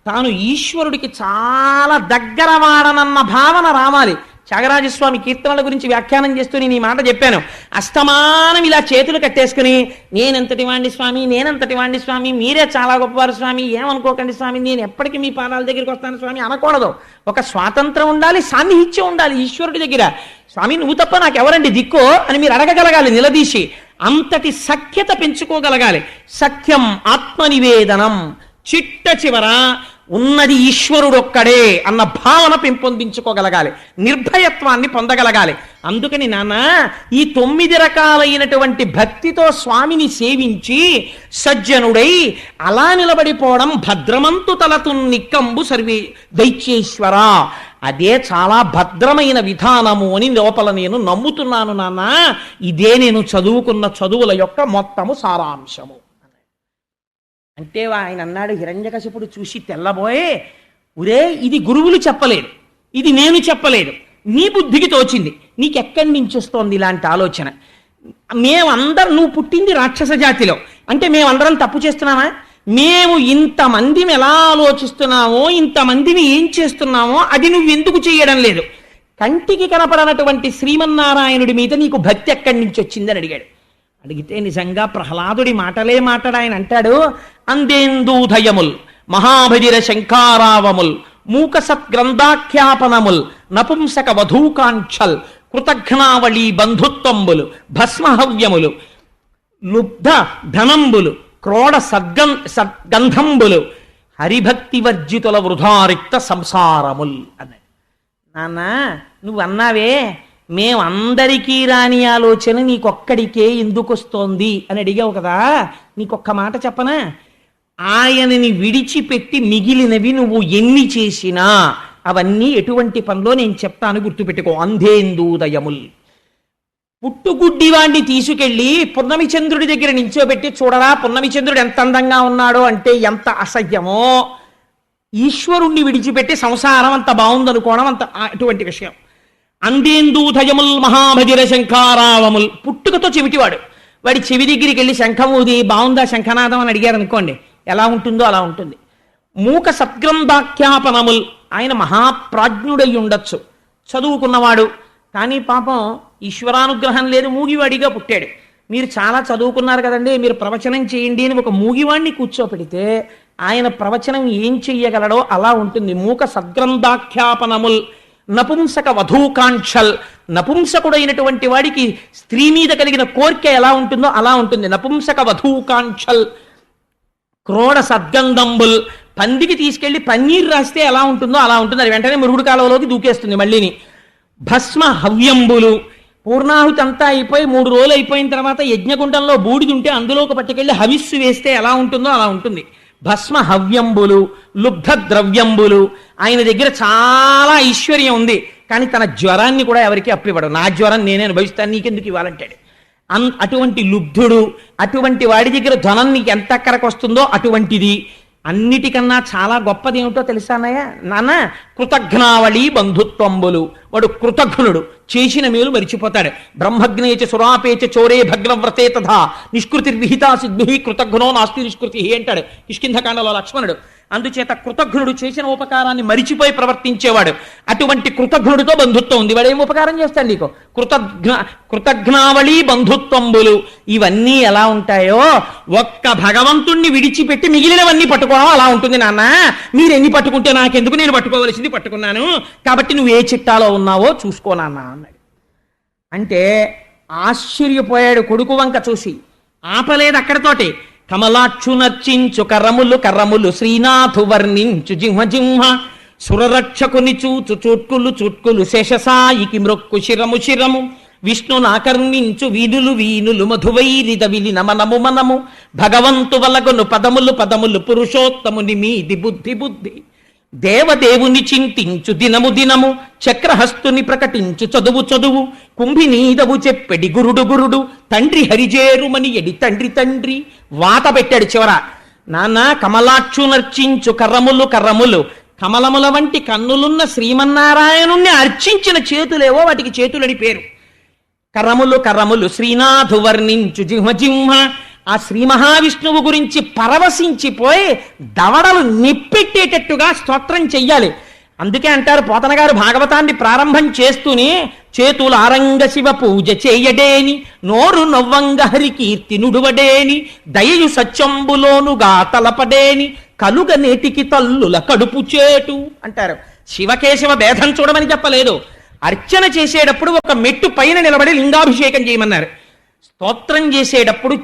తాను ఈశ్వరుడికి చాలా దగ్గర వాడనన్న భావన రావాలి. త్యాగరాజస్వామి కీర్తనల గురించి వ్యాఖ్యానం చేస్తూ నేను ఈ మాట చెప్పాను. అస్తమానం ఇలా చేతులు కట్టేసుకుని నేనెంతటి వాణ్ణి స్వామి, నేనంతటి వాణ్ణి స్వామి, మీరే చాలా గొప్పవారు స్వామి, ఏమనుకోకండి స్వామి, నేను ఎప్పటికీ మీ పాదాల దగ్గరికి వస్తాను స్వామి అనకూడదు. ఒక స్వాతంత్రం ఉండాలి, సాన్నిహిత్యం ఉండాలి ఈశ్వరుడి దగ్గర. స్వామి నువ్వు తప్ప నాకెవరండి దిక్కో అని మీరు అడగగలగాలి నిలదీసి. అంతటి సఖ్యత పెంచుకోగలగాలి. సఖ్యం ఆత్మనివేదనం, చిట్ట చివర ఉన్నది ఈశ్వరుడొక్కడే అన్న భావన పెంపొందించుకోగలగాలి. నిర్భయత్వాన్ని పొందగలగాలి. అందుకని నాన్న ఈ 9 రకాలైనటువంటి భక్తితో స్వామిని సేవించి సజ్జనుడై అలా నిలబడిపోవడం భద్రమంతు తలతు నిక్కంబు సర్వే దైత్యేశ్వర, అదే చాలా భద్రమైన విధానము అని లోపల నేను నమ్ముతున్నాను నాన్న. ఇదే నేను చదువుకున్న చదువుల యొక్క మొత్తము సారాంశము అంటే. ఆయన అన్నాడు, హిరణ్యకశిపుడు చూసి తెల్లబోయే, ఉరే ఇది గురువులు చెప్పలేదు, ఇది నేను చెప్పలేదు, నీ బుద్ధికి తోచింది, నీకెక్కడి నుంచి వస్తోంది ఇలాంటి ఆలోచన? మేమందరం, నువ్వు పుట్టింది రాక్షస జాతిలో అంటే మేమందరం తప్పు చేస్తున్నామా? మేము ఇంతమందిని ఎలా ఆలోచిస్తున్నామో, ఇంతమందిని ఏం చేస్తున్నామో అది నువ్వు ఎందుకు చేయడం లేదు? కంటికి కనపడనటువంటి శ్రీమన్నారాయణుడి మీద నీకు భక్తి ఎక్కడి నుంచి వచ్చిందని అడిగాడు. అడిగితే నిజంగా ప్రహ్లాదుడి మాటలే మాట్లాడాయన అంటాడు, అందేందూధయముల్ మహాభజిర శంఖారావముల్ మూక సత్గ్రంథాఖ్యాపనముల్ నపుంసక వధూకాంక్షల్ కృతఘ్నావళి బంధుత్వంబులు భస్మహవ్యములు లుబ్ధ ధనంబులు క్రోడ సద్గంధంబులు హరిభక్తి వర్జితుల వృధారిక్త సంసారముల్ అన్నాడు. నాన్న నువ్వు అన్నావే మేమందరికీ రాని ఆలోచన నీకొక్కడికే ఎందుకు వస్తోంది అని అడిగావు కదా, నీకొక్క మాట చెప్పనా? ఆయనని విడిచిపెట్టి మిగిలినవి నువ్వు ఎన్ని చేసినా అవన్నీ ఎటువంటి పనిలో నేను చెప్తాను, గుర్తుపెట్టుకో. అంధేందూదయముల్, పుట్టుగుడ్డివాణ్ణి తీసుకెళ్ళి పున్నమి చంద్రుడి దగ్గర నించోబెట్టి చూడరా పున్నమి చంద్రుడు ఎంత అందంగా ఉన్నాడో అంటే ఎంత అసహ్యమో, ఈశ్వరుణ్ణి విడిచిపెట్టి సంసారం అంత బాగుందనుకోవడం అంత అటువంటి విషయం. అందేందూధయముల్ మహాభజిర శంఖారావముల్, పుట్టుకతో చెవిటివాడు. వాడి చెవి దగ్గరికి వెళ్ళి శంఖం ఊది బాగుందా శంఖనాదం అని అడిగారు అనుకోండి, ఎలా ఉంటుందో అలా ఉంటుంది. మూక సద్గ్రంథాఖ్యాపనముల్, ఆయన మహాప్రాజ్ఞుడై ఉండొచ్చు, చదువుకున్నవాడు, కానీ పాపం ఈశ్వరానుగ్రహం లేదు, మూగివాడిగా పుట్టాడు. మీరు చాలా చదువుకున్నారు కదండి, మీరు ప్రవచనం చేయండి అని ఒక మూగివాడిని కూర్చోపెడితే ఆయన ప్రవచనం ఏం చెయ్యగలడో అలా ఉంటుంది. మూక సద్గ్రంథాఖ్యాపనముల్ నపుంసక వధూకాంక్షల్, నపుంసకుడైనటువంటి వాడికి స్త్రీ మీద కలిగిన కోరిక ఎలా ఉంటుందో అలా ఉంటుంది. నపుంసక వధూకాంక్షల్ క్రోడ సద్గంధంబుల్, పందికి తీసుకెళ్లి పన్నీరు రాస్తే ఎలా ఉంటుందో అలా ఉంటుంది. అది వెంటనే మురుగుడు కాలంలోకి దూకేస్తుంది మళ్ళీని. భస్మ హవ్యంబులు, పూర్ణాహుతి అంతా అయిపోయి 3 రోజులు అయిపోయిన తర్వాత యజ్ఞగుండంలో బూడిదుంటే అందులోకి పట్టుకెళ్ళి హవిస్సు వేస్తే ఎలా ఉంటుందో అలా ఉంటుంది. భస్మ హవ్యంబులు లుబ్ధ ద్రవ్యంబులు, ఆయన దగ్గర చాలా ఐశ్వర్యం ఉంది, కానీ తన జ్వరాన్ని కూడా ఎవరికి అప్పివ్వడు. నా జ్వరం నేనే అనుభవిస్తాను, నీకెందుకు ఇవ్వాలంటాడు. అటువంటి లుబ్ధుడు, అటువంటి వాడి దగ్గర ధనం నీకు ఎంత అక్కడికి వస్తుందో అటువంటిది. అన్నిటికన్నా చాలా గొప్పది ఏమిటో తెలుసానయ్య నాన్న, కృతఘ్నావళి బంధుత్వంబులు. వాడు కృతఘ్నుడు, చేసిన మేలు మరిచిపోతాడు. బ్రహ్మజ్ఞేచ సురాపేచ చోరే భగ్నవ్రతే తథా నిష్కృతిర్విహితా సిద్భి కృతఘ్నో నాస్తి నిష్కృతి అంటాడు కిష్కింధకాండలో లక్ష్మణుడు. అందుచేత కృతఘ్నుడు చేసిన ఉపకారాన్ని మరిచిపోయి ప్రవర్తించేవాడు. అటువంటి కృతఘ్నుడితో బంధుత్వం ఉంది. వాడు ఏం ఉపకారం చేస్తాడు నీకు? కృతఘ్నావళి బంధుత్వంబులు. ఇవన్నీ ఎలా ఉంటాయో, ఒక్క భగవంతుణ్ణి విడిచిపెట్టి మిగిలినవన్నీ పట్టుకోవడం అలా ఉంటుంది. నాన్న మీరు ఎన్ని పట్టుకుంటే నాకెందుకు, నేను పట్టుకోవలసింది పట్టుకున్నాను, కాబట్టి నువ్వు ఏ చిట్టాలో ఉన్నావో చూసుకో నాన్న అన్నాడు. అంటే ఆశ్చర్యపోయాడు కొడుకు వంక చూసి. ఆపలేదు అక్కడితోటి. కమలాక్షు నర్చించు కరములు కరములు శ్రీనాథు వర్ణించు జింహ జింహ సురరక్షకుని చూచు చుట్కులు చుట్కులు శేషసాయికి మ్రొక్కు శిరము శిరము విష్ణునాకర్ణించు వీనులు వీనులు మధువైరిద విలిన మనము మనము భగవంతు వలగొను పదములు పదములు పురుషోత్తముని మీది బుద్ధి బుద్ధి దేవదేవుని చింతించు దినము దినము చక్రహస్తుని ప్రకటించు చదువు చదువు కుంభినీదవు చెప్పెడి గురుడు గురుడు తండ్రి హరిజేరుమని ఎడి తండ్రి తండ్రి. వాత పెట్టాడు చివర. నాన్న కమలాక్షు నర్చించు కర్రములు కర్రములు, కమలముల వంటి కన్నులున్న శ్రీమన్నారాయణుణ్ణి అర్చించిన చేతులేవో వాటికి చేతులని పేరు. కర్రములు కర్రములు శ్రీనాథు వర్ణించు జింహ జింహ, ఆ శ్రీ మహావిష్ణువు గురించి పరవశించిపోయి దవడలు నిప్పెట్టేటట్టుగా స్తోత్రం చెయ్యాలి. అందుకే అంటారు పోతన గారు భాగవతాన్ని ప్రారంభం చేస్తూనే చేతుల ఆరంగ శివ పూజ చేయడేని నోరు నవ్వంగ హరి కీర్తి నుడువడేని దయయు సత్యంబులోనుగా తలపడేని కలుగ నేటికి తల్లుల కడుపు చేటు అంటారు. శివకేశవ భేదం చూడమని చెప్పలేదు. అర్చన చేసేటప్పుడు ఒక మెట్టు పైన నిలబడి లింగాభిషేకం చేయమన్నారు. స్తోత్రం చేసేటప్పుడు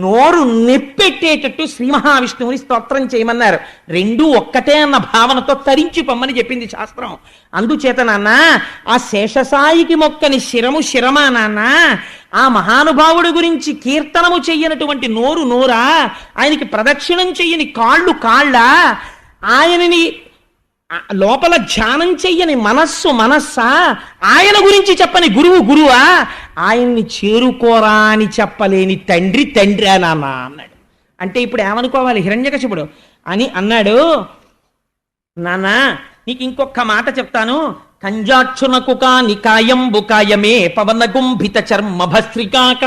నోరు నెప్పెట్టేటట్టు శ్రీ మహావిష్ణువుని స్తోత్రం చేయమన్నారు. రెండూ ఒక్కటే అన్న భావనతో తరించి పొమ్మని చెప్పింది శాస్త్రం. అందుచేత నాన్న ఆ శేషసాయికి మొక్కని శిరము శిరమా నాన్న, ఆ మహానుభావుడి గురించి కీర్తనము చెయ్యనటువంటి నోరు నోరా, ఆయనకి ప్రదక్షిణం చెయ్యని కాళ్ళు కాళ్ళ, ఆయనని లోపల ధ్యానం చెయ్యని మనస్సు మనస్సా, ఆయన గురించి చెప్పని గురువు గురువా, ఆయన్ని చేరుకోరా అని చెప్పలేని తండ్రి తండ్రి నాన్న అన్నాడు. అంటే ఇప్పుడు ఏమనుకోవాలి హిరణ్యకశిపుడు అని అన్నాడు. నాన్న నీకు ఇంకొక మాట చెప్తాను. కంజాక్షునకు కాని కాయంబు కాయమే పవన గుంభిత చర్మ భస్త్రికాక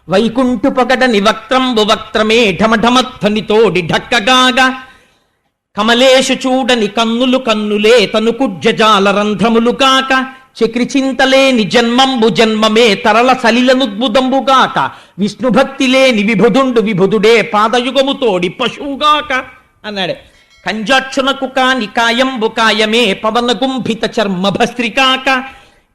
వైకుంఠు పొగడని వక్త్రంబు వక్త్రమే ఢమఢమధ్వనితోడి ఢక్కగాగా కమలేషు చూడని కన్నులు కన్నులే తను కుజ్జజాల రంధ్రములు కాక చక్రి చింతలేని జన్మంబు జన్మమే తరల సలిలనుద్భుతంబుగాక విష్ణుభక్తి లేని విభుదుండు విభుదుడే పాదయుగముతోడి పశువుగాక అన్నాడు. కంజాక్షునకు కాని కాయంబు కాయమే పవన గుంభిత చర్మ భస్త్రికాక.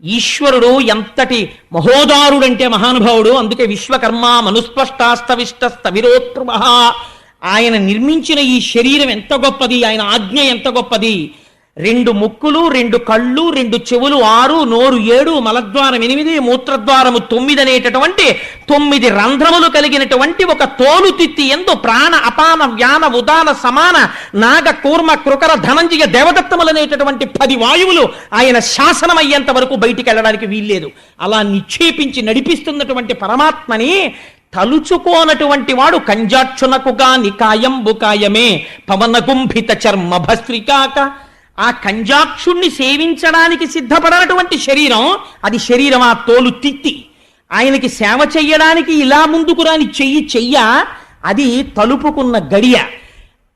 ఈశ్వరుడు ఎంతటి మహోదారుడంటే మహానుభావుడు. అందుకే విశ్వకర్మ మనుస్పష్టాస్తవిష్టస్తవిరోత్రువ. ఆయన నిర్మించిన ఈ శరీరం ఎంత గొప్పది, ఆయన ఆజ్ఞ ఎంత గొప్పది. 2 ముక్కులు 2 కళ్ళు 2 చెవులు 6 నోరు 7 మలద్వారం 8 మూత్రద్వారము 9 అనేటటువంటి 9 రంధ్రములు కలిగినటువంటి ఒక తోలు తిత్తి ఎందు ప్రాణ అపాన వ్యాన ఉదాన సమాన నాగ కూర్మ కృకర ధనంజయ దేవదత్తములనేటటువంటి 10 వాయువులు ఆయన శాసనం అయ్యేంత వరకు బయటికి వెళ్ళడానికి వీల్లేదు. అలా నిక్షేపించి నడిపిస్తున్నటువంటి పరమాత్మని తలుచుకోనటువంటి వాడు కంజాక్షునకు గాని కాయంబు కాయమే పవన గుంభిత చర్మ భస్త్రికాక. ఆ కంజాక్షుణ్ణి సేవించడానికి సిద్ధపడనటువంటి శరీరం, అది శరీరం, ఆ తోలు తిత్తి. ఆయనకి సేవ చెయ్యడానికి ఇలా ముందుకు రాని చెయ్య, అది తలుపుకున్న గడియ.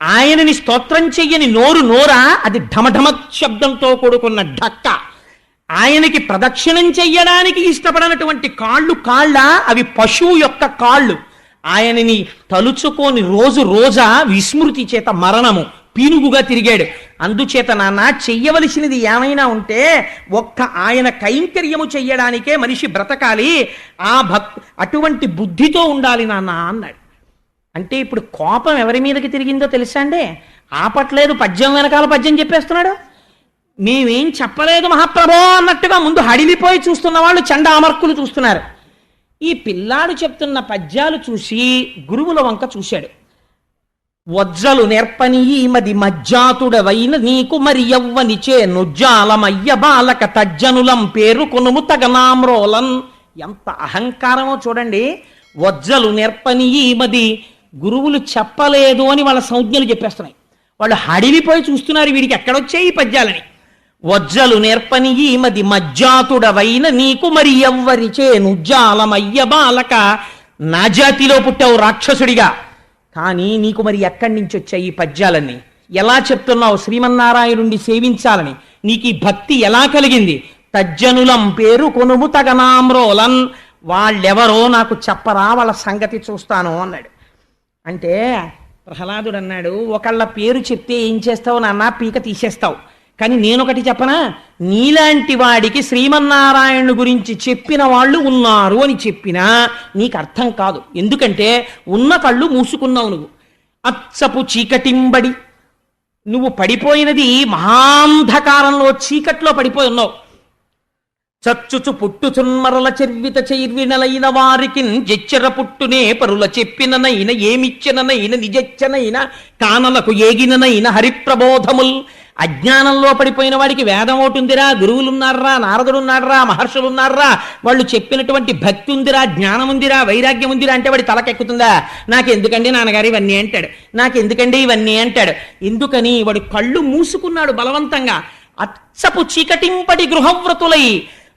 ఆయనని స్తోత్రం చెయ్యని నోరా, అది ఢమఢమ శబ్దంతో కూడుకున్న ఢక్క. ఆయనకి ప్రదక్షిణం చెయ్యడానికి ఇష్టపడనటువంటి కాళ్ళ, అవి పశువు యొక్క కాళ్ళు. ఆయనని తలుచుకొని రోజా విస్మృతి చేత మరణము, పీనుగుగా తిరిగాడు. అందుచేత నాన్న, చెయ్యవలసినది ఏమైనా ఉంటే ఒక్క ఆయన కైంకర్యము చెయ్యడానికే మనిషి బ్రతకాలి, అటువంటి బుద్ధితో ఉండాలి నాన్న అన్నాడు. అంటే ఇప్పుడు కోపం ఎవరి మీదకి తిరిగిందో తెలుసా అండి? ఆపట్లేదు, పద్యం వెనకాల పద్యం చెప్పేస్తున్నాడు. మేమేం చెప్పలేదు మహాప్రభో అన్నట్టుగా ముందు హడిలిపోయి చూస్తున్న వాళ్ళు చండామర్కులు చూస్తున్నారు. ఈ పిల్లాడు చెప్తున్న పద్యాలు చూసి గురువుల వంక చూశాడు. వజ్జలు నేర్పని మది మజ్జాతుడవైన నీకు మరి యవ్వనిచే నుజ్జాలమయ్య బాలక తజ్జనులం పేరు కొనుము తగనామ్రోలన్. ఎంత అహంకారమో చూడండి. వజ్జలు నేర్పని మది, గురువులు చెప్పలేదు అని వాళ్ళ సంజ్ఞలు చెప్పేస్తున్నాయి. వాళ్ళు హడిలిపోయి చూస్తున్నారు, వీడికి ఎక్కడొచ్చాయి ఈ పద్యాలని. వజ్జలు నేర్పని మది మజ్జాతుడవైన నీకు మరి ఎవ్వరిచే నుజ్జాలమయ్య బాలక. నా జాతిలో పుట్టావు రాక్షసుడిగా, కానీ నీకు మరి ఎక్కడి నుంచి వచ్చాయి ఈ పద్యాలన్నీ? ఎలా చెప్తున్నావు శ్రీమన్నారాయణుణ్ణి సేవించాలని? నీకు ఈ భక్తి ఎలా కలిగింది? తజ్జనులం పేరు కొనుము తగనామ్రోలన్. వాళ్ళెవరో నాకు చెప్పరా, వాళ్ళ సంగతి చూస్తాను అన్నాడు. అంటే ప్రహ్లాదుడు అన్నాడు, ఒకళ్ళ పేరు చెప్తే ఏం చేస్తావు నాన్న? పీక తీసేస్తావు. కానీ నేనొకటి చెప్పనా, నీలాంటి వాడికి శ్రీమన్నారాయణుడి గురించి చెప్పిన వాళ్ళు ఉన్నారు అని చెప్పినా నీకు అర్థం కాదు. ఎందుకంటే ఉన్న కళ్ళు మూసుకున్నావు నువ్వు. అచ్చపు చీకటింబడి నువ్వు పడిపోయినది మహాంధకారంలో, చీకట్లో పడిపోయి ఉన్నావు. చచ్చుచు పుట్టుచున్మరల చెర్విత చైర్వినలైన వారికి జెచ్చర పుట్టునే పరుల చెప్పిననైన ఏమిచ్చిననైన నిజచ్చనైన కానలకు ఏగిననైన హరిప్రబోధముల్. అజ్ఞానంలో పడిపోయిన వాడికి వేదం ఒకటి ఉందిరా, గురువులున్నారా, నారదుడున్నారా, మహర్షులున్నారా, వాళ్ళు చెప్పినటువంటి భక్తి ఉందిరా, జ్ఞానం ఉందిరా, వైరాగ్యం ఉందిరా అంటే వాడి తలకెక్కుతుందా? నాకెందుకండి నాన్నగారు ఇవన్నీ అంటాడు, నాకెందుకండి ఇవన్నీ అంటాడు. ఎందుకని? వాడు కళ్ళు మూసుకున్నాడు బలవంతంగా. అచ్చపు చీకటింపటి గృహవ్రతులై,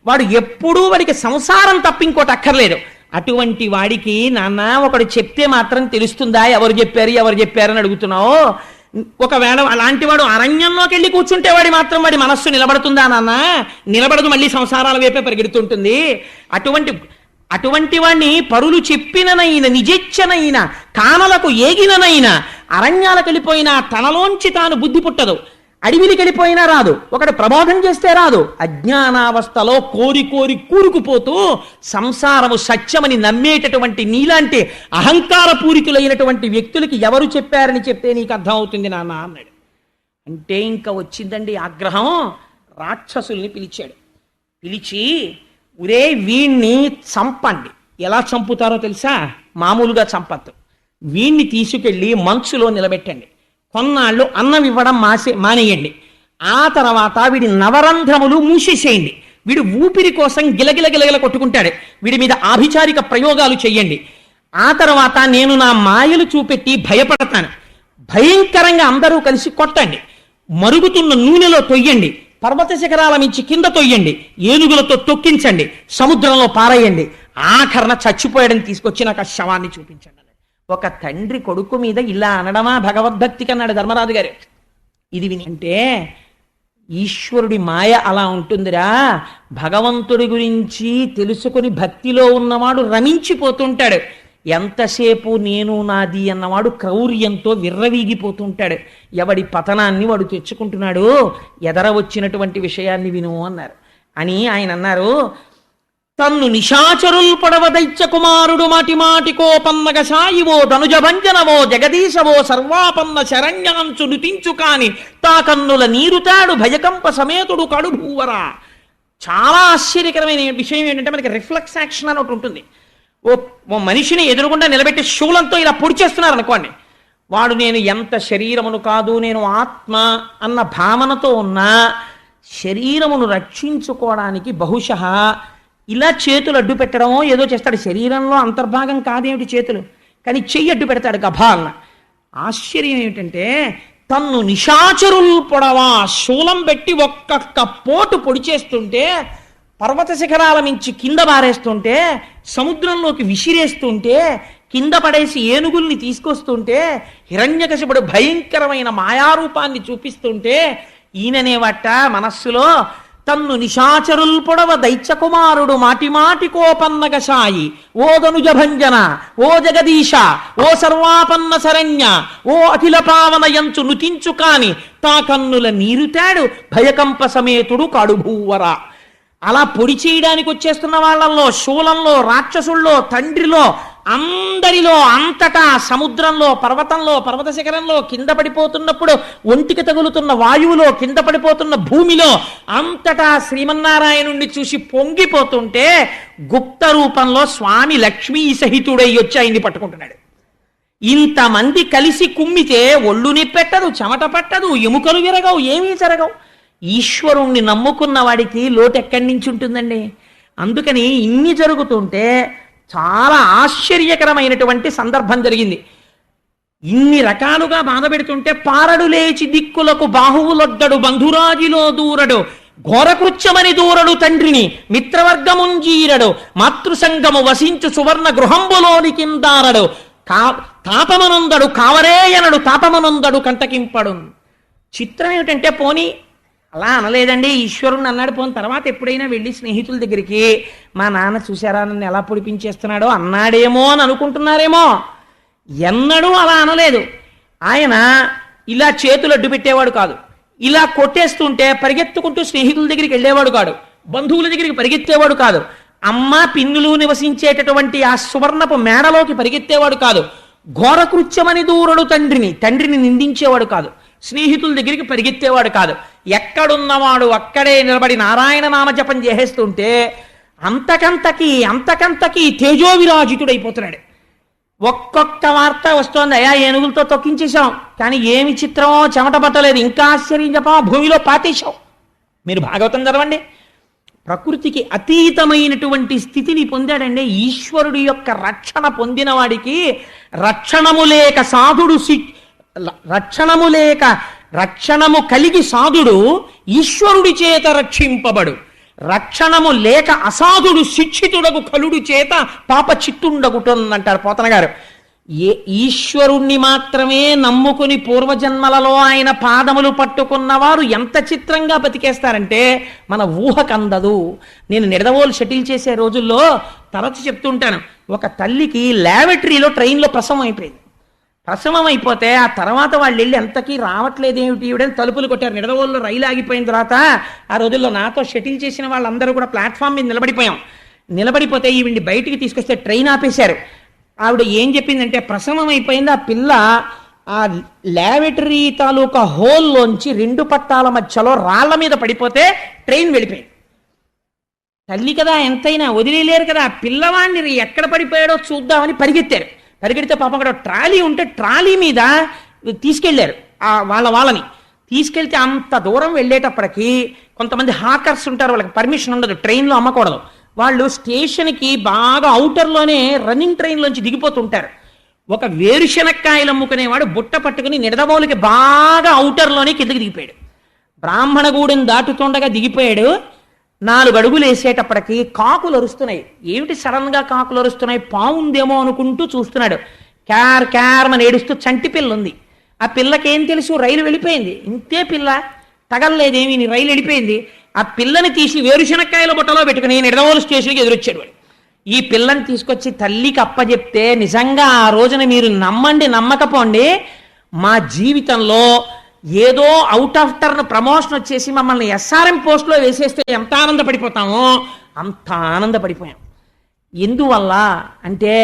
వాడు ఎప్పుడూ వాడికి సంసారం తప్ప ఇంకోటి అక్కర్లేదు. అటువంటి వాడికి నాన్న ఒకడు చెప్తే మాత్రం తెలుస్తుందా ఎవరు చెప్పారు అని అడుగుతున్నావు. ఒకవేళ అలాంటి వాడు అరణ్యంలోకి వెళ్ళి కూర్చుంటే వాడి మనస్సు నిలబడుతుందా నాన్న? నిలబడదు, మళ్ళీ సంసారాల వైపే పరిగెడుతుంటుంది. అటువంటి వాడిని పరులు చెప్పిననైన నిజెచ్చనైన కానలకు ఏగిననైన, అరణ్యాలకు వెళ్ళిపోయినా తనలోంచి తాను బుద్ధి పుట్టదు, అడవికి వెళ్ళిపోయినా రాదు, ఒకడు ప్రబోధం చేస్తే రాదు. అజ్ఞానావస్థలో కోరి కూరుకుపోతూ సంసారము సత్యమని నమ్మేటటువంటి నీలాంటి అహంకారపూరితులైనటువంటి వ్యక్తులకి ఎవరు చెప్పారని చెప్తే నీకు అర్థమవుతుంది నాన్న అన్నాడు. అంటే ఇంకా వచ్చిందండి ఆగ్రహం. రాక్షసుల్ని పిలిచాడు. పిలిచి, ఒరే వీణ్ణి చంపండి. ఎలా చంపుతారో తెలుసా? మామూలుగా చంపద్దు. వీణ్ణి తీసుకెళ్ళి మంచులో నిలబెట్టండి. కొన్నాళ్ళు అన్నం ఇవ్వడం మానేయండి. ఆ తర్వాత వీడి నవరంధ్రములు మూసేసేయండి. వీడు ఊపిరి కోసం గిలగిల కొట్టుకుంటాడు. వీడి మీద ఆభిచారిక ప్రయోగాలు చెయ్యండి. ఆ తర్వాత నేను నా మాయలు చూపెట్టి భయపడతాను. భయంకరంగా అందరూ కలిసి కొట్టండి. మరుగుతున్న నూనెలో తొయ్యండి. పర్వత శిఖరాల మించి కింద తొయ్యండి. ఏనుగులతో తొక్కించండి. సముద్రంలో పారేయండి. ఆఖరణ చచ్చిపోయాడని తీసుకొచ్చి నాకు ఆ శవాన్ని చూపించండి. ఒక తండ్రి కొడుకు మీద ఇలా అనడమా భగవద్భక్తికి అన్నాడు ధర్మరాజు గారు. ఇది విని అంటే ఈశ్వరుడి మాయ అలా ఉంటుందిరా. భగవంతుడి గురించి తెలుసుకుని భక్తిలో ఉన్నవాడు రమించిపోతుంటాడు. ఎంతసేపు నేను నాది అన్నవాడు క్రౌర్యంతో విర్రవీగిపోతుంటాడు. ఎవడి పతనాన్ని వాడు తెచ్చుకుంటున్నాడు. ఎదర వచ్చినటువంటి విషయాన్ని విను అన్నారు. అని ఆయన అన్నారు, తన్ను నిశాచరుల్ పడవ దైత్య కుమారుడు మాటి కోపన్నగ సాయివో ధనుజభంజనవో జగదీశవో సర్వాపన్న శరణ్యాంచు నుతించు కాని తా కన్నుల నీరుతాడు భయకంప సమేతుడు కడుభూవరా. చాలా ఆశ్చర్యకరమైన విషయం ఏంటంటే, మనకి రిఫ్లెక్స్ యాక్షన్ అని ఒకటి ఉంటుంది. ఓ మనిషిని ఎదురుగుండా నిలబెట్టి శూలంతో ఇలా పొడి చేస్తున్నారు అనుకోండి, వాడు నేను ఎంత శరీరమును కాదు, నేను ఆత్మ అన్న భావనతో ఉన్న శరీరమును రక్షించుకోవడానికి బహుశः ఇలా చేతులు అడ్డు పెట్టడమో ఏదో చేస్తాడు. శరీరంలో అంతర్భాగం కాదేమిటి చేతులు, కానీ చెయ్యి అడ్డు పెడతాడు గభాలన. ఆశ్చర్యం ఏమిటంటే తన్ను నిశాచరులు పొడవా శూలం పెట్టి ఒక్కొక్క పోటు పొడి చేస్తుంటే, పర్వత శిఖరాల మించి కింద బారేస్తుంటే, సముద్రంలోకి విసిరేస్తుంటే, కింద పడేసి ఏనుగుల్ని తీసుకొస్తుంటే, హిరణ్యకశిపుడు భయంకరమైన మాయారూపాన్ని చూపిస్తుంటే, ఈయననేవట మనస్సులో తన్ను నిశాచరుల్ పొడవ దైత్యకుమారుడు మాటి కోపన్నగ సాయి, ఓ ధనుజ భంజన, ఓ జగదీశ, ఓ సర్వాపన్న శరణ్య, ఓ అఖిల పావన యంచు నుతించు కాని తా కన్నుల నీరుతాడు భయకంప సమేతుడు కడుభూవర. అలా పొడి చేయడానికి వచ్చేస్తున్న వాళ్ళల్లో, శూలంలో, రాక్షసుల్లో, తండ్రిలో, అందరిలో, అంతటా, సముద్రంలో, పర్వతంలో, పర్వత శిఖరంలో, కింద పడిపోతున్నప్పుడు ఒంటికి తగులుతున్న వాయువులో, కింద పడిపోతున్న భూమిలో, అంతటా శ్రీమన్నారాయణుణ్ణి చూసి పొంగిపోతుంటే గుప్త రూపంలో స్వామి లక్ష్మీ సహితుడై వచ్చి ఆయన్ని పట్టుకుంటున్నాడు. ఇంతమంది కలిసి కుమ్మితే ఒళ్ళు నిప్పెట్టదు, చెమట పట్టదు, ఎముకలు విరగవు, ఏమీ జరగవు. ఈశ్వరుణ్ణి నమ్ముకున్న వాడికి లోటు ఎక్కడి నుంచి ఉంటుందండి? అందుకని ఇన్ని జరుగుతుంటే చాలా ఆశ్చర్యకరమైనటువంటి సందర్భం జరిగింది. ఇన్ని రకాలుగా బాధ పెడుతుంటే పారడు లేచి దిక్కులకు బాహువులొద్దడు బంధురాజిలో దూరడు, ఘోరకృత్యమని దూరడు తండ్రిని మిత్రవర్గముంజీరడు, మాతృసంగము వసించు సువర్ణ గృహంబులోని కిందారడు, తాపమనందడు కావరేయనడు తాపమనందడు కంటకింపడు. చిత్రం ఏమిటంటే పోనీ అలా అనలేదండి, ఈశ్వరుని అన్నాడు. పోని తర్వాత ఎప్పుడైనా వెళ్ళి స్నేహితుల దగ్గరికి మా నాన్న చూశారా నన్ను ఎలా పొడిపించేస్తున్నాడో అన్నాడేమో అని అనుకుంటున్నారేమో. ఎన్నడూ అలా అనలేదు. ఆయన ఇలా చేతులు అడ్డు పెట్టేవాడు కాదు, ఇలా కొట్టేస్తుంటే పరిగెత్తుకుంటూ స్నేహితుల దగ్గరికి వెళ్ళేవాడు కాదు, బంధువుల దగ్గరికి పరిగెత్తేవాడు కాదు, అమ్మ పిన్నులు నివసించేటటువంటి ఆ సువర్ణపు మేడలోకి పరిగెత్తేవాడు కాదు, ఘోరకృత్యమని దూరడు తండ్రిని నిందించేవాడు కాదు, స్నేహితుల దగ్గరికి పరిగెత్తేవాడు కాదు. ఎక్కడున్నవాడు అక్కడే నిలబడి నారాయణ నామజపం చేసేస్తుంటే అంతకంతకి తేజోవిరాజితుడైపోతున్నాడు. ఒక్కొక్క వార్త వస్తోంది, అయా ఏనుగులతో తొక్కించేశాం, కానీ ఏమి చిత్రమో చెమట పట్టలేదు, ఇంకా ఆశ్చర్యం చెప్పమా భూమిలో పాతేశాం. మీరు భాగవతం చదవండి. ప్రకృతికి అతీతమైనటువంటి స్థితిని పొందాడండి. ఈశ్వరుడి యొక్క రక్షణ పొందిన వాడికి రక్షణము కలిగి సాధుడు ఈశ్వరుడి చేత రక్షింపబడు, రక్షణము లేక అసాధుడు శిక్షితుడకు కలుడు చేత పాప చిత్తుండగుటందంటారు పోతన గారు. ఈశ్వరుణ్ణి మాత్రమే నమ్ముకుని పూర్వజన్మలలో ఆయన పాదములు పట్టుకున్నవారు ఎంత చిత్రంగా బతికేస్తారంటే మన ఊహకందదు. నేను నిడదవోలు షటిల్ చేసే రోజుల్లో తరచు చెప్తుంటాను, ఒక తల్లికి ల్యాబొరేటరీలో ట్రైన్లో ప్రసవం అయిపోయింది. ప్రసవం అయిపోతే ఆ తర్వాత వాళ్ళు వెళ్ళి ఎంతకీ రావట్లేదేమిటి ఈవిడని తలుపులు కొట్టారు. నిడదవోల్లో రైలు ఆగిపోయిన తర్వాత ఆ రోజుల్లో నాతో షటిల్ చేసిన వాళ్ళందరూ కూడా ప్లాట్ఫామ్ మీద నిలబడిపోతే ఈవిడ్ని బయటికి తీసుకొస్తే ట్రైన్ ఆపేశారు. ఆవిడ ఏం చెప్పిందంటే ప్రసవం అయిపోయింది, ఆ పిల్ల ఆ ల్యాబొరేటరీ తాలూకా హోల్లోంచి 2 పట్టాల మధ్యలో రాళ్ల మీద పడిపోతే ట్రైన్ వెళ్ళిపోయింది. తల్లి కదా ఎంతైనా వదిలేలేరు కదా, ఆ పిల్లవాడిని ఎక్కడ పడిపోయాడో చూద్దామని పరిగెడితే పాపం అక్కడ ట్రాలీ ఉంటే ట్రాలీ మీద తీసుకెళ్లారు. వాళ్ళని తీసుకెళ్తే అంత దూరం వెళ్ళేటప్పటికి కొంతమంది హాకర్స్ ఉంటారు, వాళ్ళకి పర్మిషన్ ఉండదు, ట్రైన్లో అమ్మకూడదు. వాళ్ళు స్టేషన్కి బాగా అవుటర్లోనే రన్నింగ్ ట్రైన్లోంచి దిగిపోతుంటారు. ఒక వేరుశనక్కాయలు అమ్ముకునేవాడు బుట్ట పట్టుకుని నిడదవోలుకి బాగా అవుటర్లోనే కిందకి దిగిపోయాడు. బ్రాహ్మణగూడెం దాటుతుండగా దిగిపోయాడు. 4 అడుగులు వేసేటప్పటికి కాకులు అరుస్తున్నాయి. ఏమిటి సడన్ గా కాకులు అరుస్తున్నాయి, పావుందేమో అనుకుంటూ చూస్తున్నాడు. క్యార్ అని ఏడుస్తూ చంటి పిల్ల ఉంది. ఆ పిల్లకేం తెలుసు, రైలు వెళ్ళిపోయింది, ఇంతే పిల్ల తగలలేదేమి, రైలు వెళ్ళిపోయింది. ఆ పిల్లని తీసి వేరుశనక్కాయల బుట్టలో పెట్టుకుని నిడదవోలు స్టేషన్కి ఎదురొచ్చాడు వాడు. ఈ పిల్లని తీసుకొచ్చి తల్లికి అప్పచెప్తే నిజంగా ఆ రోజున మీరు నమ్మండి నమ్మకపోండి, మా జీవితంలో ఏదో అవుట్ ఆఫ్ టర్న్ ప్రమోషన్ వచ్చేసి మమ్మల్ని ఎస్ఆర్ఎం పోస్ట్లో వేసేస్తే ఎంత ఆనందపడిపోతామో అంత ఆనందపడిపోయాం. ఎందువల్ల అంటే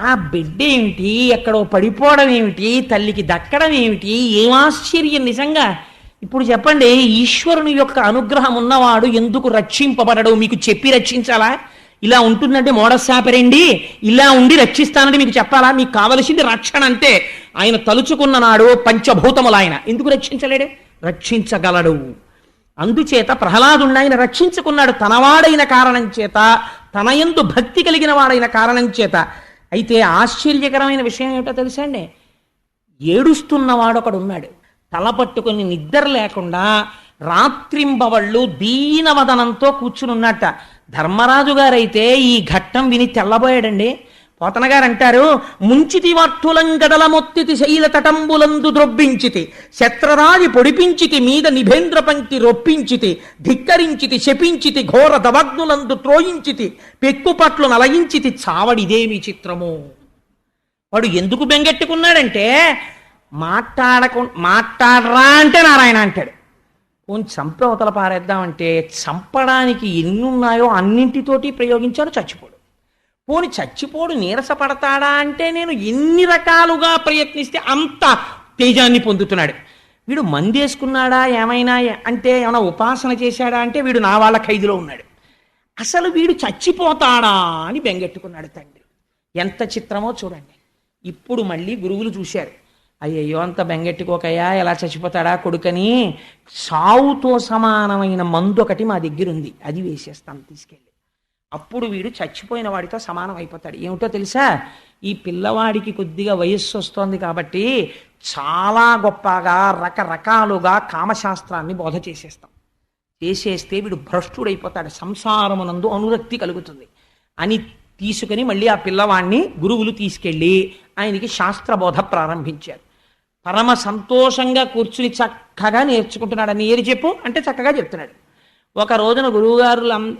ఆ బిడ్డ ఏమిటి, ఎక్కడో పడిపోవడం ఏమిటి, తల్లికి దక్కడం ఏమిటి, ఏం ఆశ్చర్యం నిజంగా. ఇప్పుడు చెప్పండి, ఈశ్వరుని యొక్క అనుగ్రహం ఉన్నవాడు ఎందుకు రక్షింపబడడు? మీకు చెప్పి రక్షించాలా? ఇలా ఉంటుందంటే మోడసాపరండి, ఇలా ఉండి రక్షిస్తానని మీకు చెప్పాలా? మీకు కావలసింది రక్షణ అంతే. ఆయన తలుచుకున్న నాడు పంచభూతములు ఆయన ఎందుకు రక్షించలేడు? రక్షించగలడు. అందుచేత ప్రహ్లాదుణ్ణి ఆయన రక్షించుకున్నాడు తనవాడైన కారణం చేత, తన యందు భక్తి కలిగిన వాడైన కారణం చేత. అయితే ఆశ్చర్యకరమైన విషయం ఏమిటో తెలుసా అండి? ఏడుస్తున్నవాడు ఒకడున్నాడు. తల పట్టుకుని నిద్ర లేకుండా రాత్రింబవళ్ళు దీనవదనంతో కూర్చునున్నట్ట. ధర్మరాజు గారైతే ఈ ఘట్టం విని తెల్లబోయాడండి. పోతన గారు అంటారు, ముంచితి వార్తులంగడల మొత్తితి శైల తటంబులందు ద్రొబ్బించితి, శత్రరాజి పొడిపించితి మీద నిభేంద్ర పంక్తి రొప్పించితి, ధిక్కరించితి శపించితి ఘోర దవగ్నులందు త్రోయించితి, పెక్కుపట్లు నలయించితి చావడిదేమి చిత్రము. వాడు ఎందుకు బెంగెట్టుకున్నాడంటే, మాట్లాడరా అంటే నారాయణ అంటాడు. పోని చంపే అవతల పారేద్దామంటే చంపడానికి ఎన్నున్నాయో అన్నింటితోటి ప్రయోగించాడు, చచ్చిపోడు. పోని చచ్చిపోడు నీరసపడతాడా అంటే నేను ఎన్ని రకాలుగా ప్రయత్నిస్తే అంత తేజాన్ని పొందుతున్నాడు. వీడు మందేసుకున్నాడా ఏమైనా అంటే, ఏమైనా ఉపాసన చేశాడా అంటే వీడు నా వాళ్ళ ఖైదులో ఉన్నాడు. అసలు వీడు చచ్చిపోతాడా అని బెంగెట్టుకున్నాడు తండ్రి. ఎంత చిత్రమో చూడండి. ఇప్పుడు మళ్ళీ గురువులు చూశారు, అయ్యయ్యో అంత బెంగెట్టుకోకయ్యా, ఎలా చచ్చిపోతాడా కొడుకని, సావుతో సమానమైన మందు ఒకటి మా దగ్గర ఉంది, అది వేసేస్తాను తీసుకెళ్ళి. అప్పుడు వీడు చచ్చిపోయిన వాడితో సమానం అయిపోతాడు. ఏమిటో తెలుసా? ఈ పిల్లవాడికి కొద్దిగా వయస్సు వస్తోంది కాబట్టి చాలా గొప్పగా రకరకాలుగా కామశాస్త్రాన్ని బోధ చేసేస్తే వీడు భ్రష్టుడైపోతాడు, సంసారమునందు అనురక్తి కలుగుతుంది అని తీసుకుని మళ్ళీ ఆ పిల్లవాడిని గురువులు తీసుకెళ్ళి ఆయనకి శాస్త్రబోధ ప్రారంభించారు. పరమ సంతోషంగా కూర్చుని చక్కగా నేర్చుకుంటున్నాడు. అని ఏరి చెప్పు అంటే చక్కగా చెప్తున్నాడు. ఒక రోజున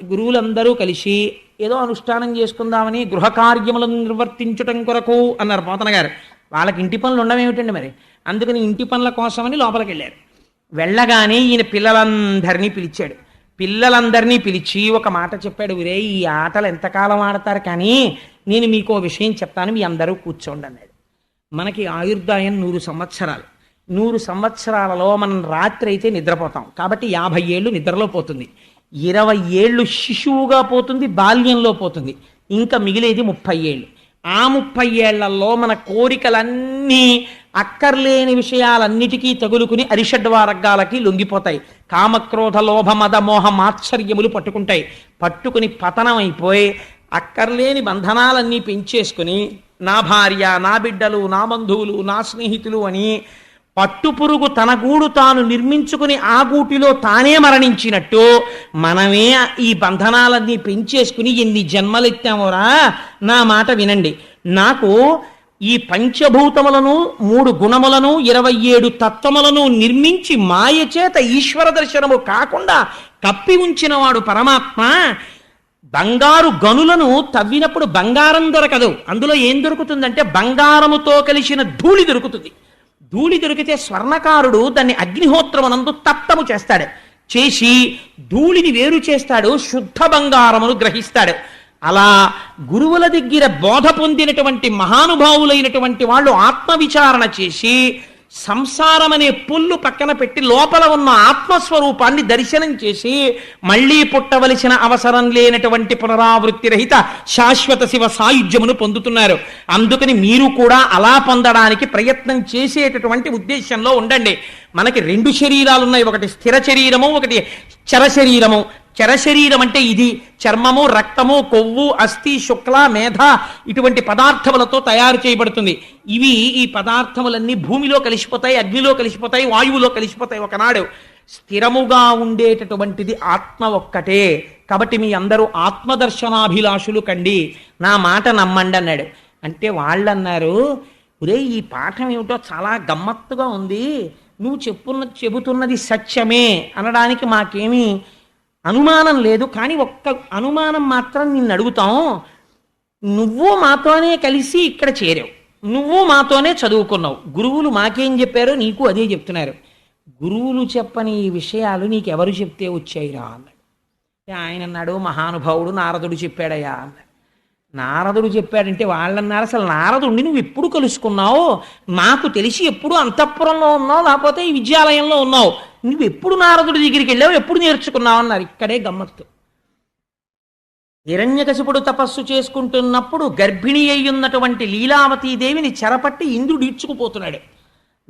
గురువులందరూ కలిసి ఏదో అనుష్ఠానం చేసుకుందామని గృహ కార్యములను నిర్వర్తించటం కొరకు అన్నారు పోతన గారు. వాళ్ళకి ఇంటి పనులు ఉండవేమిటండి మరి, అందుకని ఇంటి పనుల కోసమని లోపలికి వెళ్ళారు. వెళ్ళగానే ఈయన పిల్లలందరినీ పిలిచి ఒక మాట చెప్పాడు, ఒరే ఈ ఆటలు ఎంతకాలం ఆడతారు కానీ నేను మీకు విషయం చెప్తాను, మీ అందరూ కూర్చోండి అన్నాడు. మనకి ఆయుర్దాయం 100 సంవత్సరాలు. 100 సంవత్సరాలలో మనం రాత్రి అయితే నిద్రపోతాం కాబట్టి 50 ఏళ్ళు నిద్రలో పోతుంది, 20 ఏళ్ళు శిశువుగా పోతుంది, బాల్యంలో పోతుంది, ఇంకా మిగిలేది 30 ఏళ్ళు. ఆ 30 ఏళ్లలో మన కోరికలన్నీ అక్కర్లేని విషయాలన్నిటికీ తగులుకుని అరిషడ్వర్గాలకి లొంగిపోతాయి. కామక్రోధ లోభ మద మోహ మాత్సర్యములు పట్టుకుని పతనం అయిపోయి అక్కర్లేని బంధనాలన్నీ పెంచేసుకుని నా భార్య, నా బిడ్డలు, నా బంధువులు, నా స్నేహితులు అని పట్టుపురుగు తన గూడు తాను నిర్మించుకుని ఆ గూటిలో తానే మరణించినట్టు మనమే ఈ బంధనాలన్నీ పెంచేసుకుని ఎన్ని జన్మలెత్తామోరా. నా మాట వినండి, నాకు ఈ పంచభూతములను 3 గుణములను 27 తత్వములను నిర్మించి మాయ చేత ఈశ్వర దర్శనము కాకుండా కప్పి ఉంచినవాడు పరమాత్మ. బంగారు గనులను తవ్వినప్పుడు బంగారం దొరకదు, అందులో ఏం దొరుకుతుందంటే బంగారముతో కలిసిన ధూళి దొరుకుతుంది. ధూళి దొరికితే స్వర్ణకారుడు దాన్ని అగ్నిహోత్రమునందు తప్తము చేస్తాడు, చేసి ధూళిని వేరు చేస్తాడు, శుద్ధ బంగారమును గ్రహిస్తాడు. అలా గురువుల దగ్గర బోధ పొందినటువంటి మహానుభావులైనటువంటి వాళ్ళు ఆత్మవిచారణ చేసి సంసారం అనే పుల్లు పక్కన పెట్టి లోపల ఉన్న ఆత్మస్వరూపాన్ని దర్శనం చేసి మళ్ళీ పుట్టవలసిన అవసరం లేనటువంటి పునరావృత్తి రహిత శాశ్వత శివ సాయుధ్యమును పొందుతున్నారు. అందుకని మీరు కూడా అలా పొందడానికి ప్రయత్నం చేసేటటువంటి ఉద్దేశంలో ఉండండి. మనకి 2 శరీరాలు ఉన్నాయి, ఒకటి స్థిర శరీరము, ఒకటి చర శరీరము. చరశరీరం అంటే ఇది చర్మము, రక్తము, కొవ్వు, అస్థి, శుక్ల, మేధ ఇటువంటి పదార్థములతో తయారు చేయబడుతుంది. ఈ పదార్థములన్నీ భూమిలో కలిసిపోతాయి, అగ్నిలో కలిసిపోతాయి, వాయువులో కలిసిపోతాయి. ఒకనాడు స్థిరముగా ఉండేటటువంటిది ఆత్మ ఒక్కటే. కాబట్టి మీ అందరూ ఆత్మదర్శనాభిలాషులు కండి, నా మాట నమ్మండి అన్నాడు. అంటే వాళ్ళన్నారు, ఒరే ఈ పాఠం ఏమిటో చాలా గమ్మత్తుగా ఉంది, నువ్వు చెబుతున్నది సత్యమే అనడానికి మాకేమీ అనుమానం లేదు, కానీ ఒక్క అనుమానం మాత్రం నిన్ను అడుగుతాం. నువ్వు మాతోనే కలిసి ఇక్కడ చేరావు, నువ్వు మాతోనే చదువుకున్నావు, గురువులు మాకేం చెప్పారో నీకు అదే చెప్తున్నారు. గురువులు చెప్పని ఈ విషయాలు నీకెవరు చెప్తే వచ్చాయిరా అన్నాడు. ఆయన అన్నాడు, మహానుభావుడు నారదుడు చెప్పాడయ్యా అన్నాడు. నారదుడు చెప్పాడంటే వాళ్ళన్నారు, అసలు నారదుడిని నువ్వు ఎప్పుడు కలుసుకున్నావు? నాకు తెలిసి ఎప్పుడు అంతఃపురంలో ఉన్నావు, లేకపోతే ఈ విద్యాలయంలో ఉన్నావు, నువ్వు ఎప్పుడు నారదుడి దగ్గరికి వెళ్ళావు, ఎప్పుడు నేర్చుకున్నావు అన్నారు. ఇక్కడే గమ్మత్తు. హిరణ్యకశిపుడు తపస్సు చేసుకుంటున్నప్పుడు గర్భిణి అయ్యున్నటువంటి లీలావతీదేవిని చెరపట్టి ఇంద్రుడు ఈడ్చుకుపోతున్నాడు.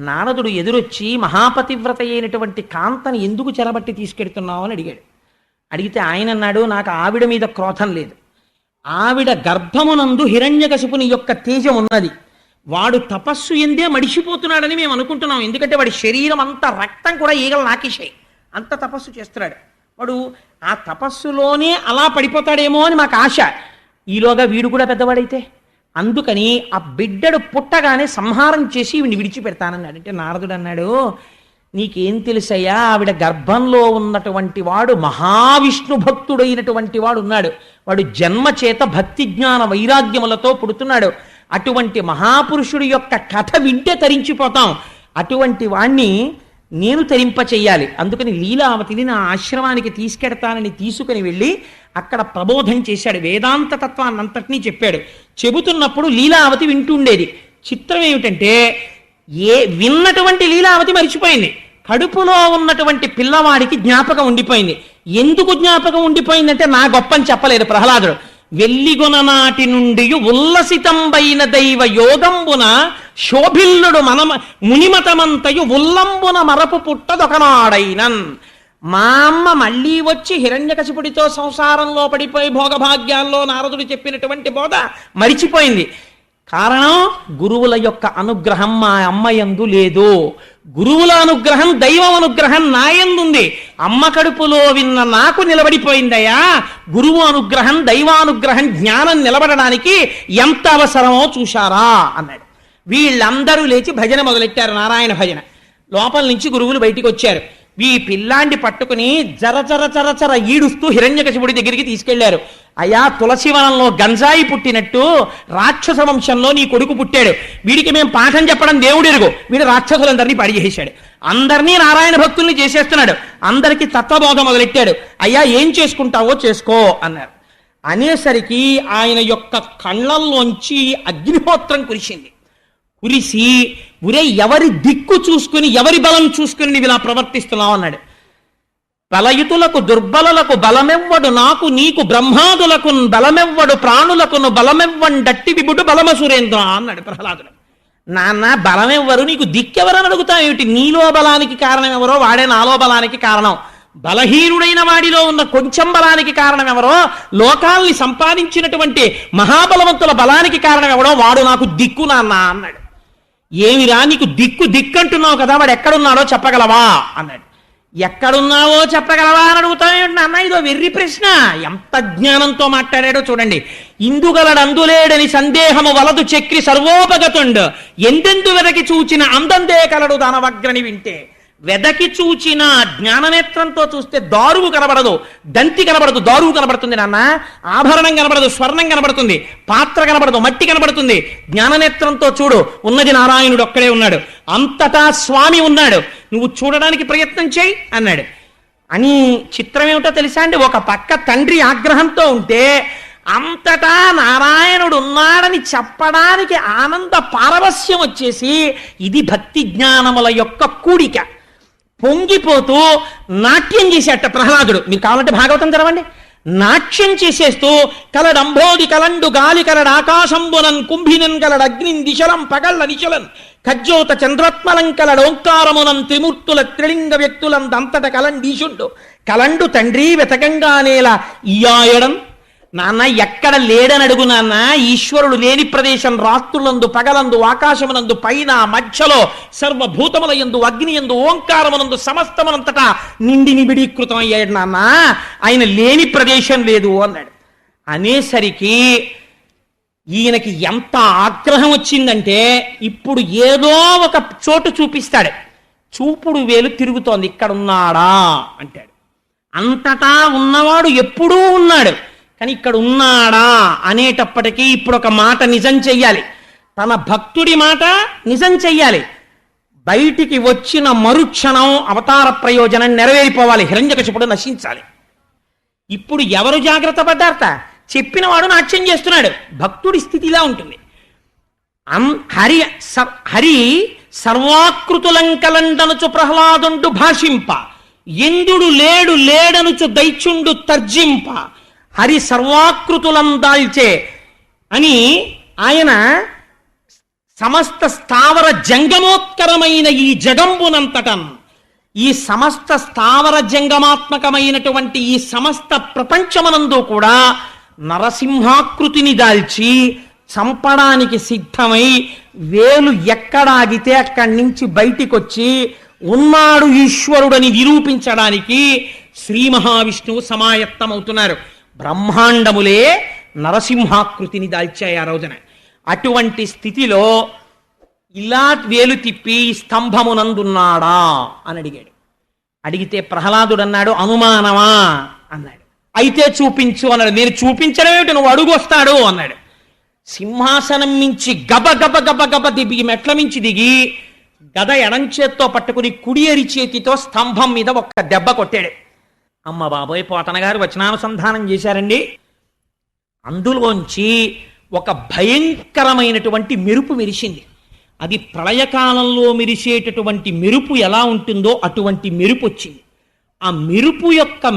నారదుడు ఎదురొచ్చి మహాపతివ్రత అయినటువంటి కాంతని ఎందుకు చెరబట్టి తీసుకెడుతున్నావు అని అడిగాడు. అడిగితే ఆయన అన్నాడు, నాకు ఆవిడ మీద క్రోధం లేదు. ఆవిడ గర్భమునందు హిరణ్యకశిపుని యొక్క తేజం ఉన్నది. వాడు తపస్సు ఎందే మడిసిపోతున్నాడని మేము అనుకుంటున్నాం. ఎందుకంటే వాడి శరీరం అంతా రక్తం కూడా ఈగలు నాకేశాయి, అంత తపస్సు చేస్తున్నాడు. వాడు ఆ తపస్సులోనే అలా పడిపోతాడేమో అని మాకు ఆశ. ఈలోగా వీడు కూడా పెద్దవాడైతే అందుకని ఆ బిడ్డడు పుట్టగానే సంహారం చేసి వీడిని విడిచిపెడతానన్నాడు. అంటే నారదుడు అన్నాడు, నీకేం తెలుసయ్యా, ఆవిడ గర్భంలో ఉన్నటువంటి వాడు మహావిష్ణు భక్తుడైనటువంటి వాడు ఉన్నాడు. వాడు జన్మ చేత భక్తి జ్ఞాన వైరాగ్యములతో పుడుతున్నాడు. అటువంటి మహాపురుషుడి యొక్క కథ వింటే తరించిపోతాం. అటువంటి వాణ్ణి నేను తరింప చెయ్యాలి. అందుకని లీలావతిని నా ఆశ్రమానికి తీసుకెడతానని తీసుకుని వెళ్ళి అక్కడ ప్రబోధం చేశాడు. వేదాంత తత్వాన్నంతటినీ చెప్పాడు. చెబుతున్నప్పుడు లీలావతి వింటుండేది. చిత్రం ఏమిటంటే విన్నటువంటి లీలావతి మరిచిపోయింది. కడుపులో ఉన్నటువంటి పిల్లవాడికి జ్ఞాపకం ఉండిపోయింది. ఎందుకు జ్ఞాపకం ఉండిపోయిందంటే నా గొప్పని చెప్పలేదు ప్రహ్లాదుడు. వెల్లిగొన నాటి నుండి ఉల్లసితంబైన దైవ యోగంబున శోభిల్లుడు మునిమతమంతయు ఉల్లంబున మరపు పుట్టదొకనాడైనన్. మా అమ్మ మళ్ళీ వచ్చి హిరణ్యకశిపుడితో సంసారంలో పడిపోయి భోగభాగ్యాల్లో నారదుడు చెప్పినటువంటి బోధ మరిచిపోయింది. కారణం గురువుల యొక్క అనుగ్రహం మా అమ్మయందు లేదు. గురువుల అనుగ్రహం దైవం అనుగ్రహం నాయందుంది. అమ్మ కడుపులో విన్న నాకు నిలబడిపోయిందయ్యా. గురువు అనుగ్రహం దైవానుగ్రహం జ్ఞానం నిలబడడానికి ఎంత అవసరమో చూశారా అన్నాడు. వీళ్ళందరూ లేచి భజన మొదలెట్టారు, నారాయణ భజన. లోపల నుంచి గురువులు బయటికి వచ్చారు. ఈ పిల్లాండి పట్టుకుని జర ఈడుస్తూ హిరణ్యకశిపుడి దగ్గరికి తీసుకెళ్లారు. అయ్యా, తులసివనంలో గంజాయి పుట్టినట్టు రాక్షస వంశంలో నీ కొడుకు పుట్టాడు. వీడికి మేము పాఠం చెప్పడం దేవుడెరుగు. వీడు రాక్షసులందరినీ పాడి చేశాడు. అందరినీ నారాయణ భక్తుల్ని చేసేస్తున్నాడు. అందరికీ తత్వబోధ మొదలెట్టాడు. అయ్యా, ఏం చేసుకుంటావో చేసుకో అన్నారు. అనేసరికి ఆయన యొక్క కళ్ళల్లోంచి అగ్నిహోత్రం కురిసింది. కురిసి, ఉరే ఎవరి దిక్కు చూసుకుని ఎవరి బలం చూసుకుని నీవు ఇలా ప్రవర్తిస్తున్నావు అన్నాడు. బలయుతులకు దుర్బలులకు బలమెవ్వడు, నాకు నీకు బ్రహ్మాదులకు బలమెవ్వడు, ప్రాణులకును బలమెవ్వండట్టి విభుడు బలమ సురేంద్ర అన్నాడు ప్రహ్లాదుడు. నాన్న, బలమెవ్వరు, నీకు దిక్కెవరని అడుగుతావు ఏమిటి? నీలో బలానికి కారణం ఎవరో వాడే నాలో బలానికి కారణం. బలహీనుడైన వాడిలో ఉన్న కొంచెం బలానికి కారణం ఎవరో, లోకాల్ని సంపాదించినటువంటి మహాబలవంతుల బలానికి కారణం ఎవడో వాడు నాకు దిక్కు నాన్న అన్నాడు. ఏమిరా నీకు దిక్కంటున్నావు కదా, వాడు ఎక్కడున్నాడో చెప్పగలవా అన్నాడు. ఎక్కడున్నావో చెప్పగలవా అని అడుగుతామేంటి నాన్న? ఇదో వెర్రి ప్రశ్న. ఎంత జ్ఞానంతో మాట్లాడాడో చూడండి. ఇందుగలడందులేడని సందేహము వలదు చక్రి సర్వోపగతుండు, ఎందెందు వెదకి చూచిన అందందే కలడు దానవగ్రని వింటే. వెదకి చూచిన జ్ఞాననేత్రంతో చూస్తే దారువు కనబడదు, దంతి కనబడదు, దారువు కనబడుతుంది నాన్న. ఆభరణం కనబడదు, స్వర్ణం కనబడుతుంది, పాత్ర కనబడదు, మట్టి కనబడుతుంది. జ్ఞాననేత్రంతో చూడు, ఉన్నది నారాయణుడు ఒక్కడే ఉన్నాడు, అంతటా స్వామి ఉన్నాడు, నువ్వు చూడడానికి ప్రయత్నం చేయి అన్నాడు. అని చిత్రం ఏమిటో తెలుసా అండి? ఒక పక్క తండ్రి ఆగ్రహంతో ఉంటే అంతటా నారాయణుడు ఉన్నాడని చెప్పడానికి ఆనంద పారవస్యం వచ్చేసి, ఇది భక్తి జ్ఞానముల యొక్క కూడిక. పొంగిపోతూ నాట్యం చేసేట ప్రహ్లాదుడు. మీరు కావాలంటే భాగవతం చదవండి. నాట్యం చేసేస్తూ కలడంబోది కలండు గాలి కలడు ఆకాశంబునన్ కుంభినన్ కలడు అగ్నిన్ దిశలం పగళ్ళ నిశలన్ ఖజ్జోత చంద్రత్మలం కలడు ఓంకారమునం త్రిమూర్తుల త్రిలింగ వ్యక్తులం దంతట కలండీశుండు కలండు తండ్రి వెతకంగానేల ఇయాయడం. నాన్న, ఎక్కడ లేడని అడుగు నాన్న. ఈశ్వరుడు లేని ప్రదేశం రాత్రులందు పగలందు ఆకాశమునందు పైన మధ్యలో సర్వభూతములయందు అగ్నియందు ఓంకారమునందు సమస్తమునంతటా నిండి నిబిడీకృతం అయ్యాడు నాన్న. ఆయన లేని ప్రదేశం లేదు అన్నాడు. అనేసరికి ఈయనకి ఎంత ఆగ్రహం వచ్చిందంటే, ఇప్పుడు ఏదో ఒక చోటు చూపిస్తాడు. చూపుడు వేలు తిరుగుతోంది, ఇక్కడ ఉన్నాడా అంటాడు. అంతటా ఉన్నవాడు ఎప్పుడూ ఉన్నాడు, కానీ ఇక్కడ ఉన్నాడా అనేటప్పటికీ ఇప్పుడు ఒక మాట నిజం చెయ్యాలి. తన భక్తుడి మాట నిజం చెయ్యాలి. బయటికి వచ్చిన మరుక్షణం అవతార ప్రయోజనం నెరవేరిపోవాలి, హిరణ్యకశిపుడు నశించాలి. ఇప్పుడు ఎవరు జాగ్రత్త పడ్డారట? చెప్పినవాడు నాట్యం చేస్తున్నాడు. భక్తుడి స్థితి ఇలా ఉంటుంది. హరి సర్వాకృతులంకలండనుచు ప్రహ్లాదుండు భాషింప, ఇంద్రుడు లేడనుచు దైత్యుండు తర్జింప, హరి సర్వాకృతులం దాల్చే అని ఆయన సమస్త స్థావర జంగమోత్కరమైన ఈ జగంబునంతటం, ఈ సమస్త స్థావర జంగమాత్మకమైనటువంటి ఈ సమస్త ప్రపంచమనందు కూడా నరసింహాకృతిని దాల్చి చంపడానికి సిద్ధమై వేలు ఎక్కడాగితే అక్కడి నుంచి బయటికొచ్చి ఉన్నాడు ఈశ్వరుడని నిరూపించడానికి శ్రీ మహావిష్ణువు సమాయత్తమవుతున్నారు. బ్రహ్మాండములే నరసింహాకృతిని దాల్చాయి ఆ రోజున. అటువంటి స్థితిలో ఇలా వేలు తిప్పి స్తంభమునందున్నాడా అని అడిగాడు. అడిగితే ప్రహ్లాదుడు అన్నాడు, అనుమానమా అన్నాడు. అయితే చూపించు అన్నాడు. నేను చూపించడం ఏమిటి, నువ్వు అడుగు వస్తాడు అన్నాడు. సింహాసనం మించి గబ గబ గబ గబ దిగి మెట్ల మించి దిగి గద ఎడంచేత్తో పట్టుకుని కుడి అరి చేతితో స్తంభం మీద ఒక్క దెబ్బ కొట్టాడు. అమ్మ బాబోయ్, పోతన గారు వచనానుసంధానం చేశారండి. అందులోంచి ఒక భయంకరమైనటువంటి మెరుపు మెరిసింది. అది ప్రళయకాలంలో మెరిసేటటువంటి మెరుపు ఎలా ఉంటుందో అటువంటి మెరుపు వచ్చింది. ఆ మెరుపు యొక్క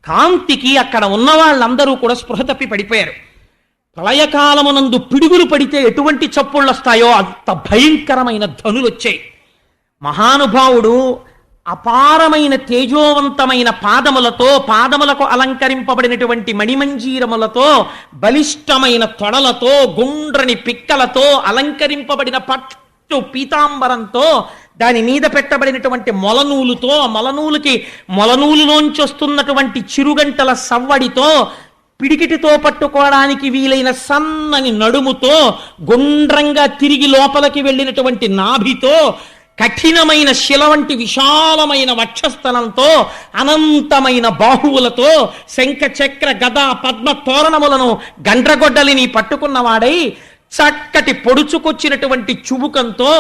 కాంతికి అక్కడ ఉన్న వాళ్ళందరూ కూడా స్పృహ తప్పి పడిపోయారు. ప్రళయకాలమునందు పిడుగులు పడితే ఎటువంటి చప్పుళ్ళు వస్తాయో అంత భయంకరమైన ధ్వనులు వచ్చాయి. మహానుభావుడు అపారమైన తేజోవంతమైన పాదములతో, పాదములకు అలంకరింపబడినటువంటి మణిమంజీరములతో, బలిష్టమైన తొడలతో, గుండ్రని పిక్కలతో అలంకరింపబడిన పట్టు పీతాంబరంతో, దాని మీద పెట్టబడినటువంటి మొలనూలుతో, మొలనూలులోంచి వస్తున్నటువంటి చిరుగంటల సవ్వడితో, పిడికిటితో పట్టుకోవడానికి వీలైన సన్నని నడుముతో, గుండ్రంగా తిరిగి లోపలికి వెళ్ళినటువంటి నాభితో, కఠినమైన శిల వంటి విశాలమైన వక్షస్థలంతో, అనంతమైన బాహువులతో, శంఖ చక్ర గద పద్మ తోరణములను గండ్రగొడ్డలిని పట్టుకున్నవాడై, చక్కటి పొడుచుకొచ్చినటువంటి చుబుకంతో,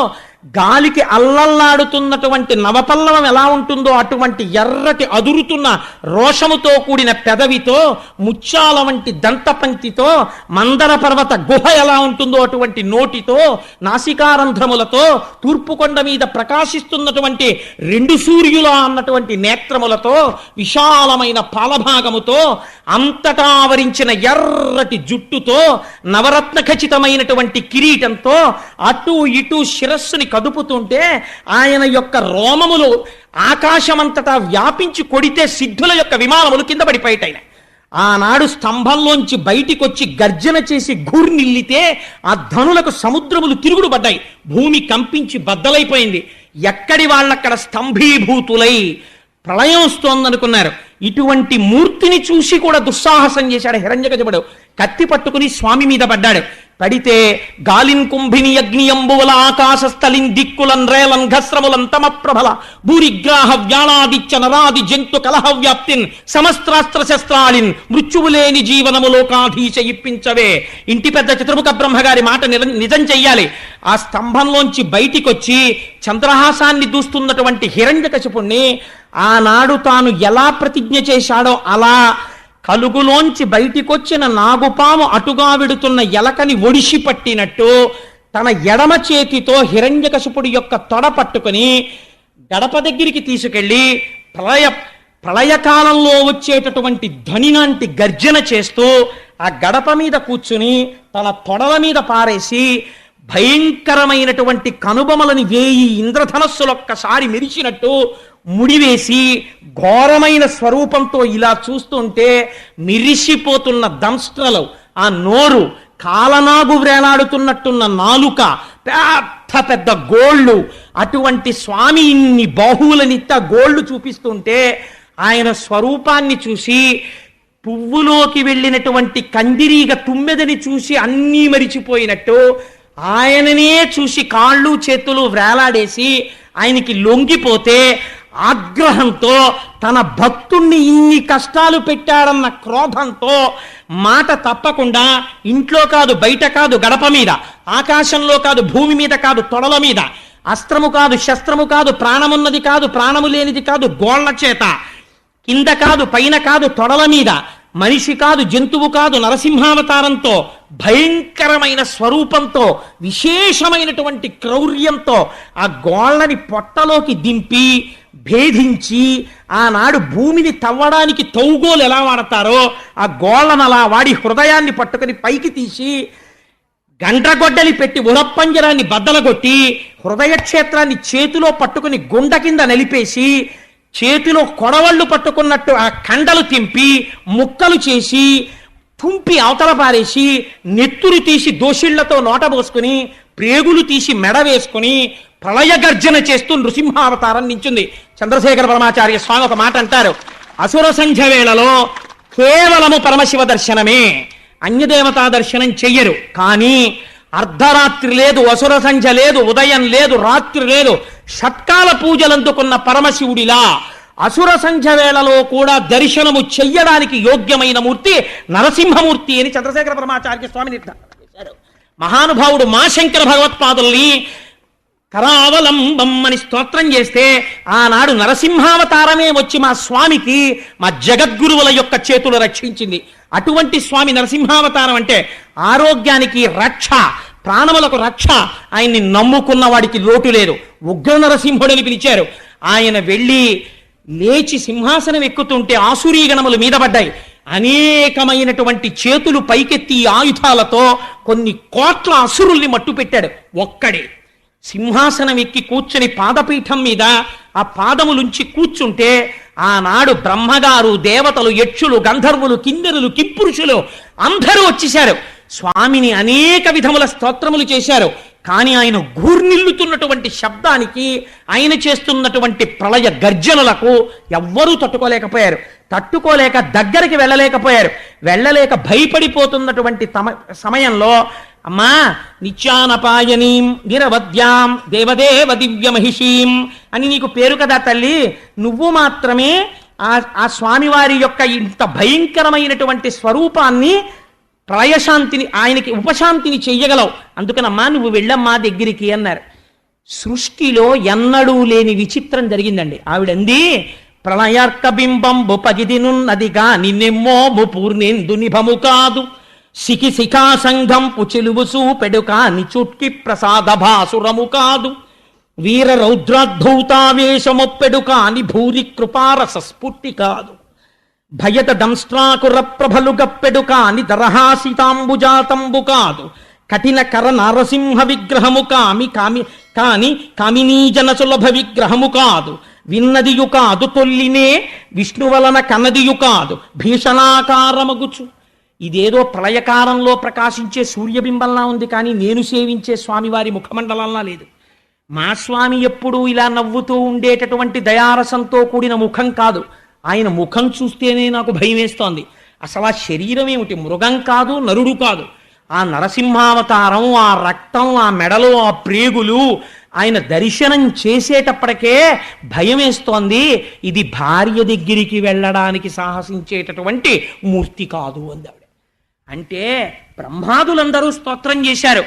గాలికి అల్లల్లాడుతున్నటువంటి నవపల్లవం ఎలా ఉంటుందో అటువంటి ఎర్రటి అదురుతున్న రోషముతో కూడిన పెదవితో, ముత్యాల వంటి దంతపంక్తితో, మందర పర్వత గుహ ఎలా ఉంటుందో అటువంటి నోటితో, నాసికారంధ్రములతో, తూర్పుకొండ మీద ప్రకాశిస్తున్నటువంటి రెండు సూర్యుల అన్నటువంటి నేత్రములతో, విశాలమైన పాలభాగముతో, అంతటా ఆవరించిన ఎర్రటి జుట్టుతో, నవరత్న ఖచ్చితమైనటువంటి కిరీటంతో, అటు ఇటు శిరస్సుని కదుపుతుంటే ఆయన యొక్క రోమములు ఆకాశమంతటా వ్యాపించి కొడితే సిద్ధుల యొక్క విమానములు కింద పడిపోయాయి. ఆనాడు స్తంభంలోంచి బయటికొచ్చి గర్జన చేసి ఘూర్నిల్లితే ఆ ధనులకు సముద్రములు తిరుగుడు పడ్డాయి. భూమి కంపించి బద్దలైపోయింది. ఎక్కడి వాళ్ళక్కడ స్తంభీభూతులై ప్రళయం వస్తోందనుకున్నారు. ఇటువంటి మూర్తిని చూసి కూడా దుస్సాహసం చేశాడు హిరణ్యకశిపుడు. కత్తి పట్టుకుని స్వామి మీద పడ్డాడు. పడితే గాలిన్ కుంభిని అగ్నియంబువల ఆకాశస్థలిన్ దిక్కులన్ రేలన్ ఘస్రములన్ తమ ప్రభల భూరిగ్రాహ వ్యాళాదిత్య నరాది జంతు కలహ వ్యాప్తిన్ సమస్త్రాస్త్ర శస్త్రాలిన్ మృత్యువులేని జీవనము లోకాధీశ ఇప్పించవే. ఇంటి పెద్ద చతుర్ముఖ బ్రహ్మగారి మాట నిజం చెయ్యాలి. ఆ స్తంభంలోంచి బయటికొచ్చి చంద్రహాసాన్ని దూస్తున్నటువంటి హిరణ్యకశిపుణ్ణి ఆనాడు తాను ఎలా ప్రతిజ్ఞ చేశాడో అలా కలుగులోంచి బయటికొచ్చిన నాగుపాము అటుగా విడుతున్న ఎలకని ఒడిసి పట్టినట్టు తన ఎడమ చేతితో హిరణ్యకశిపుడి యొక్క తొడ పట్టుకుని గడప దగ్గరికి తీసుకెళ్లి ప్రళయకాలంలో వచ్చేటటువంటి ధ్వనినాంటి గర్జన చేస్తూ ఆ గడప మీద కూర్చుని తన తొడల మీద పారేసి భయంకరమైనటువంటి కనుబొమలని వేయి ఇంద్రధనస్సులొక్కసారి మెరిచినట్టు ముడివేసి ఘోరమైన స్వరూపంతో ఇలా చూస్తుంటే మిరిసిపోతున్న దంస్ట్రలు, ఆ నోరు, కాలనాగు వ్రేలాడుతున్నట్టున్న నాలుక, పెద్ద పెద్ద గోళ్ళు, అటువంటి స్వామి ఇన్ని బాహువులనిత్త గోళ్ళు చూపిస్తుంటే ఆయన స్వరూపాన్ని చూసి పువ్వులోకి వెళ్ళినటువంటి కందిరీగ తుమ్మెదని చూసి అన్నీ మరిచిపోయినట్టు ఆయననే చూసి కాళ్ళు చేతులు వ్రేలాడేసి ఆయనకి లొంగిపోతే ఆగ్రహంతో తన భక్తుణ్ణి ఇన్ని కష్టాలు పెట్టాడన్న క్రోధంతో మాట తప్పకుండా ఇంట్లో కాదు, బయట కాదు, గడప మీద, ఆకాశంలో కాదు, భూమి మీద కాదు, తొడల మీద, అస్త్రము కాదు, శస్త్రము కాదు, ప్రాణమున్నది కాదు, ప్రాణము లేనిది కాదు, గోళ్ల చేత, కింద కాదు, పైన కాదు, తొడల మీద, మనిషి కాదు, జంతువు కాదు, నరసింహావతారంతో, భయంకరమైన స్వరూపంతో, విశేషమైనటువంటి క్రౌర్యంతో ఆ గోళ్ళని పొట్టలోకి దింపి భేదించి ఆనాడు భూమిని తవ్వడానికి తౌగోలు ఎలా వాడతారో ఆ గోళ్ళను అలా వాడి హృదయాన్ని పట్టుకుని పైకి తీసి గండ్రగొడ్డలి పెట్టి ఉరప్పంజరాన్ని బద్దలగొట్టి హృదయ క్షేత్రాన్ని చేతిలో పట్టుకుని గుండ కింద నలిపేసి చేతిలో కొడవళ్ళు పట్టుకున్నట్టు ఆ కండలు తింపి ముక్కలు చేసి తుంపి అవతల పారేసి నెత్తురు తీసి దోషిళ్లతో నోట పోసుకుని ప్రేగులు తీసి మెడ వేసుకుని ప్రళయ గర్జన చేస్తూ నృసింహావతారం నించుంది. చంద్రశేఖర పరమాచార్య స్వామి ఒక మాట అంటారు, అసుర సంధ్య వేళలో కేవలము పరమశివ దర్శనమే, అన్యదేవతా దర్శనం చెయ్యరు. కానీ అర్ధరాత్రి లేదు, అసుర సంధ్య లేదు, ఉదయం లేదు, రాత్రి లేదు, షట్కాల పూజలు అందుకున్న పరమశివుడిలా అసుర సంధ్య వేళలో కూడా దర్శనము చెయ్యడానికి యోగ్యమైన మూర్తి నరసింహమూర్తి అని చంద్రశేఖర పరమాచార్య స్వామి నిర్ధారణ చేశారు. మహానుభావుడు మా శంకర భగవత్పాదుల్ని కరావలంబం అని స్తోత్రం చేస్తే ఆనాడు నరసింహావతారమే వచ్చి మా స్వామికి మా జగద్గురువుల యొక్క చేతులు రక్షించింది. అటువంటి స్వామి నరసింహావతారం అంటే ఆరోగ్యానికి రక్ష, ప్రాణములకు రక్ష. ఆయన్ని నమ్ముకున్న వాడికి లోటు లేదు. ఉగ్ర నరసింహుడని పిలిచారు. ఆయన వెళ్ళి లేచి సింహాసనం ఎక్కుతుంటే ఆసురీగణములు మీద పడ్డాయి. అనేకమైనటువంటి చేతులు పైకెత్తి ఆయుధాలతో కొన్ని కోట్ల అసురుల్ని మట్టు పెట్టాడు ఒక్కడే. సింహాసనం ఎక్కి కూర్చొని పాదపీఠం మీద ఆ పాదములుంచి కూర్చుంటే ఆనాడు బ్రహ్మగారు, దేవతలు, యక్షులు, గంధర్వులు, కిన్నెరులు, కింపురుషులు అందరూ వచ్చేశారు. స్వామిని అనేక విధముల స్తోత్రములు చేశారు. కానీ ఆయన గూర్నిల్లుతున్నటువంటి శబ్దానికి, ఆయన చేస్తున్నటువంటి ప్రళయ గర్జనలకు ఎవ్వరూ తట్టుకోలేకపోయారు. తట్టుకోలేక దగ్గరికి వెళ్ళలేకపోయారు. వెళ్ళలేక భయపడిపోతున్నటువంటి సమయంలో అమ్మా నిత్యానపాయనీం నిరవద్యాం దేవదేవ దివ్య మహిషీం అని నీకు పేరు కదా తల్లి, నువ్వు మాత్రమే ఆ స్వామివారి యొక్క ఇంత భయంకరమైనటువంటి స్వరూపాన్ని ప్రళయశాంతిని, ఆయనకి ఉపశాంతిని చెయ్యగలవు, అందుకనమ్మా నువ్వు వెళ్ళమ్మా దగ్గరికి అన్నారు. సృష్టిలో ఎన్నడూ లేని విచిత్రం జరిగిందండి. ఆవిడంది, ప్రళయార్క బింబంబు పగిదినున్నదిగా నిన్నెమ్మోము పూర్ణేందు నిభము కాదు, శిఖి శిఖా సంఘంపు చెలువు సూపెడుకా నిచుట్కి ప్రసాద భాసురము కాదు, వీర రౌద్రాద్భూతావేశమొప్పెడు కాని భూరి కృపారస స్ఫుర్తి కాదు, భయత దంస్ట్రాకుర ప్రభలు గప్పెడు కాని దరహాసితాంబుజాతంబు కాదు, కఠిన కర నారసింహ విగ్రహము కాని కామినీజన సులభ విగ్రహము కాదు, విన్నదియు కాదు తొల్లినే విష్ణువలన కన్నదియు కాదు భీషణాకారమగుచు. ఇదేదో ప్రళయకాలంలో ప్రకాశించే సూర్యబింబంలా ఉంది, కానీ నేను సేవించే స్వామివారి ముఖమండలంలా లేదు. మా స్వామి ఎప్పుడూ ఇలా నవ్వుతూ ఉండేటటువంటి దయారసంతో కూడిన ముఖం కాదు. ఆయన ముఖం చూస్తేనే నాకు భయం వేస్తోంది. అసలు ఆ శరీరం ఏమిటి? మృగం కాదు, నరుడు కాదు. ఆ నరసింహావతారం, ఆ రక్తం, ఆ మెడలో ఆ ప్రేగులు, ఆయన దర్శనం చేసేటప్పటికే భయం వేస్తోంది. ఇది భార్య దగ్గరికి వెళ్ళడానికి సాహసించేటటువంటి మూర్తి కాదు అందావిడ. అంటే బ్రహ్మాదులందరూ స్తోత్రం చేశారు.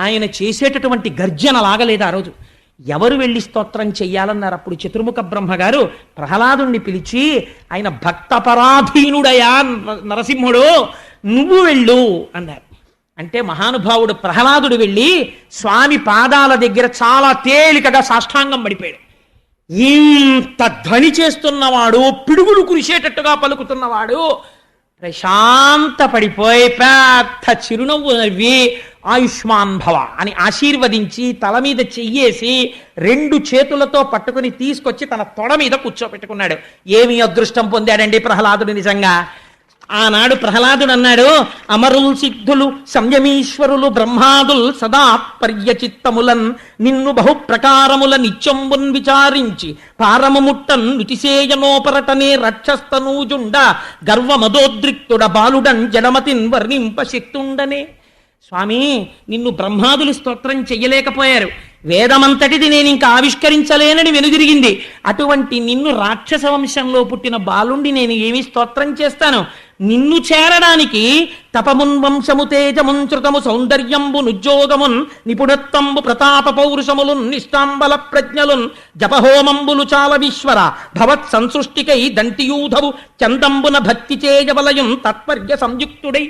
ఆయన చేసేటటువంటి గర్జన లాగలేదు ఆ రోజు. ఎవరు వెళ్ళి స్తోత్రం చెయ్యాలన్నారు? అప్పుడు చతుర్ముఖ బ్రహ్మగారు ప్రహ్లాదుణ్ణి పిలిచి, ఆయన భక్తపరాధీనుడయా నరసింహుడు, నువ్వు వెళ్ళు అన్నారు. అంటే మహానుభావుడు ప్రహ్లాదుడు వెళ్ళి స్వామి పాదాల దగ్గర చాలా తేలికగా సాష్టాంగం పడిపోయాడు. ఇంత ధ్వని చేస్తున్నవాడు, పిడుగులు కురిసేటట్టుగా పలుకుతున్నవాడు ప్రశాంత పడిపోయి పెద్ద చిరునవ్వు నవ్వి ఆయుష్మాన్ భవ అని ఆశీర్వదించి తల మీద చెయ్యేసి 2 చేతులతో పట్టుకుని తీసుకొచ్చి తన తొడ మీద కూర్చోపెట్టుకున్నాడు. ఏమి అదృష్టం పొందాడండి ప్రహ్లాదుడు నిజంగా. ఆనాడు ప్రహ్లాదుడు అన్నాడు, అమరుల్ సిద్ధులు సంయమీశ్వరులు బ్రహ్మాదుల్ సదా పర్యచిత్తములన్ నిన్ను బహుప్రకారముల నిత్యంబున్ విచారించి పారము ముట్టన్ నుతిసేయనోపరటనే రక్షస్తనూజుండ గర్వమదోద్రిక్తుడ బాలుడన్ జడమతిన్ వర్ణింప శక్తుండనే. స్వామి, నిన్ను బ్రహ్మాదులు స్తోత్రం చెయ్యలేకపోయారు, వేదమంతటిది నేను ఇంకా ఆవిష్కరించలేనని వెనుదిరిగింది. అటువంటి నిన్ను రాక్షస వంశంలో పుట్టిన బాలుండి నేను ఏమి స్తోత్రం చేస్తాను? నిన్ను చేరడానికి తపమున్ వంశము తేజమున్ శృతము సౌందర్యంబు నుజ్జోగమున్ నిపుణత్వంబు ప్రతాప పౌరుషములున్ నిష్టాంబల ప్రజ్ఞలున్ జపహోమంబులు చాల విశ్వర భవత్ సంసృష్టికై దంటియూధవు చందంబున భక్తి చేయవలయం తత్పర్య సంయుక్తుడై.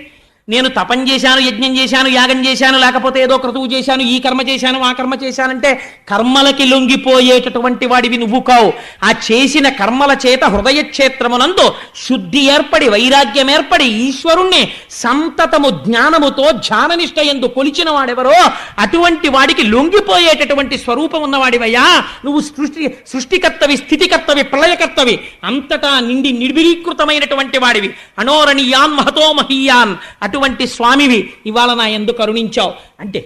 నేను తపం చేశాను, యజ్ఞం చేశాను, యాగం చేశాను, లేకపోతే ఏదో క్రతువు చేశాను, ఈ కర్మ చేశాను, ఆ కర్మ చేశానంటే కర్మలకి లొంగిపోయేటటువంటి వాడివి నువ్వు కావు. ఆ చేసిన కర్మల చేత హృదయ క్షేత్రమునందు శుద్ధి ఏర్పడి, వైరాగ్యం ఏర్పడి, ఈశ్వరుణ్ణి సంతతము జ్ఞానముతో ధ్యాననిష్ట యందు కొలిచిన వాడెవరో అటువంటి వాడికి లొంగిపోయేటటువంటి స్వరూపం ఉన్నవాడివయ్యా నువ్వు. సృష్టికర్తవి, స్థితికర్తవి, ప్రళయకర్తవి, అంతటా నిండి నిర్విలీకృతమైనటువంటి వాడివి. అనోరణీయాన్ మహతో మహీయాన్ అటువంటి స్వామివి ఇవాళ నా యందు కరుణించావు అంటే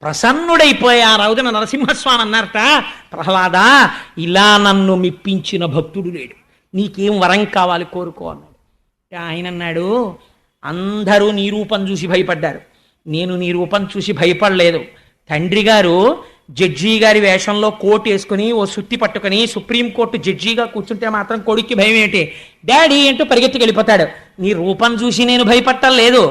ప్రసన్నుడైపోయా. రోజున నరసింహస్వామి అన్నారట, ప్రహ్లాద ఇలా నన్ను మెప్పించిన భక్తుడు లేడు, నీకేం వరం కావాలి కోరుకో అన్నాడు. ఆయన అన్నాడు, అందరూ నీ రూపం చూసి భయపడ్డారు, నేను నీ రూపం చూసి భయపడలేదు. తండ్రి గారు జడ్జి గారి వేషంలో కోట్ వేసుకుని ఓ సుత్తి పట్టుకుని సుప్రీంకోర్టు జడ్జిగా కూర్చుంటే మాత్రం కొడుక్కి భయం ఏంటి, డాడీ అంటూ పరిగెత్తుకు వెళ్ళిపోతాడు. నీ రూపం చూసి నేను భయపట్టలేదు,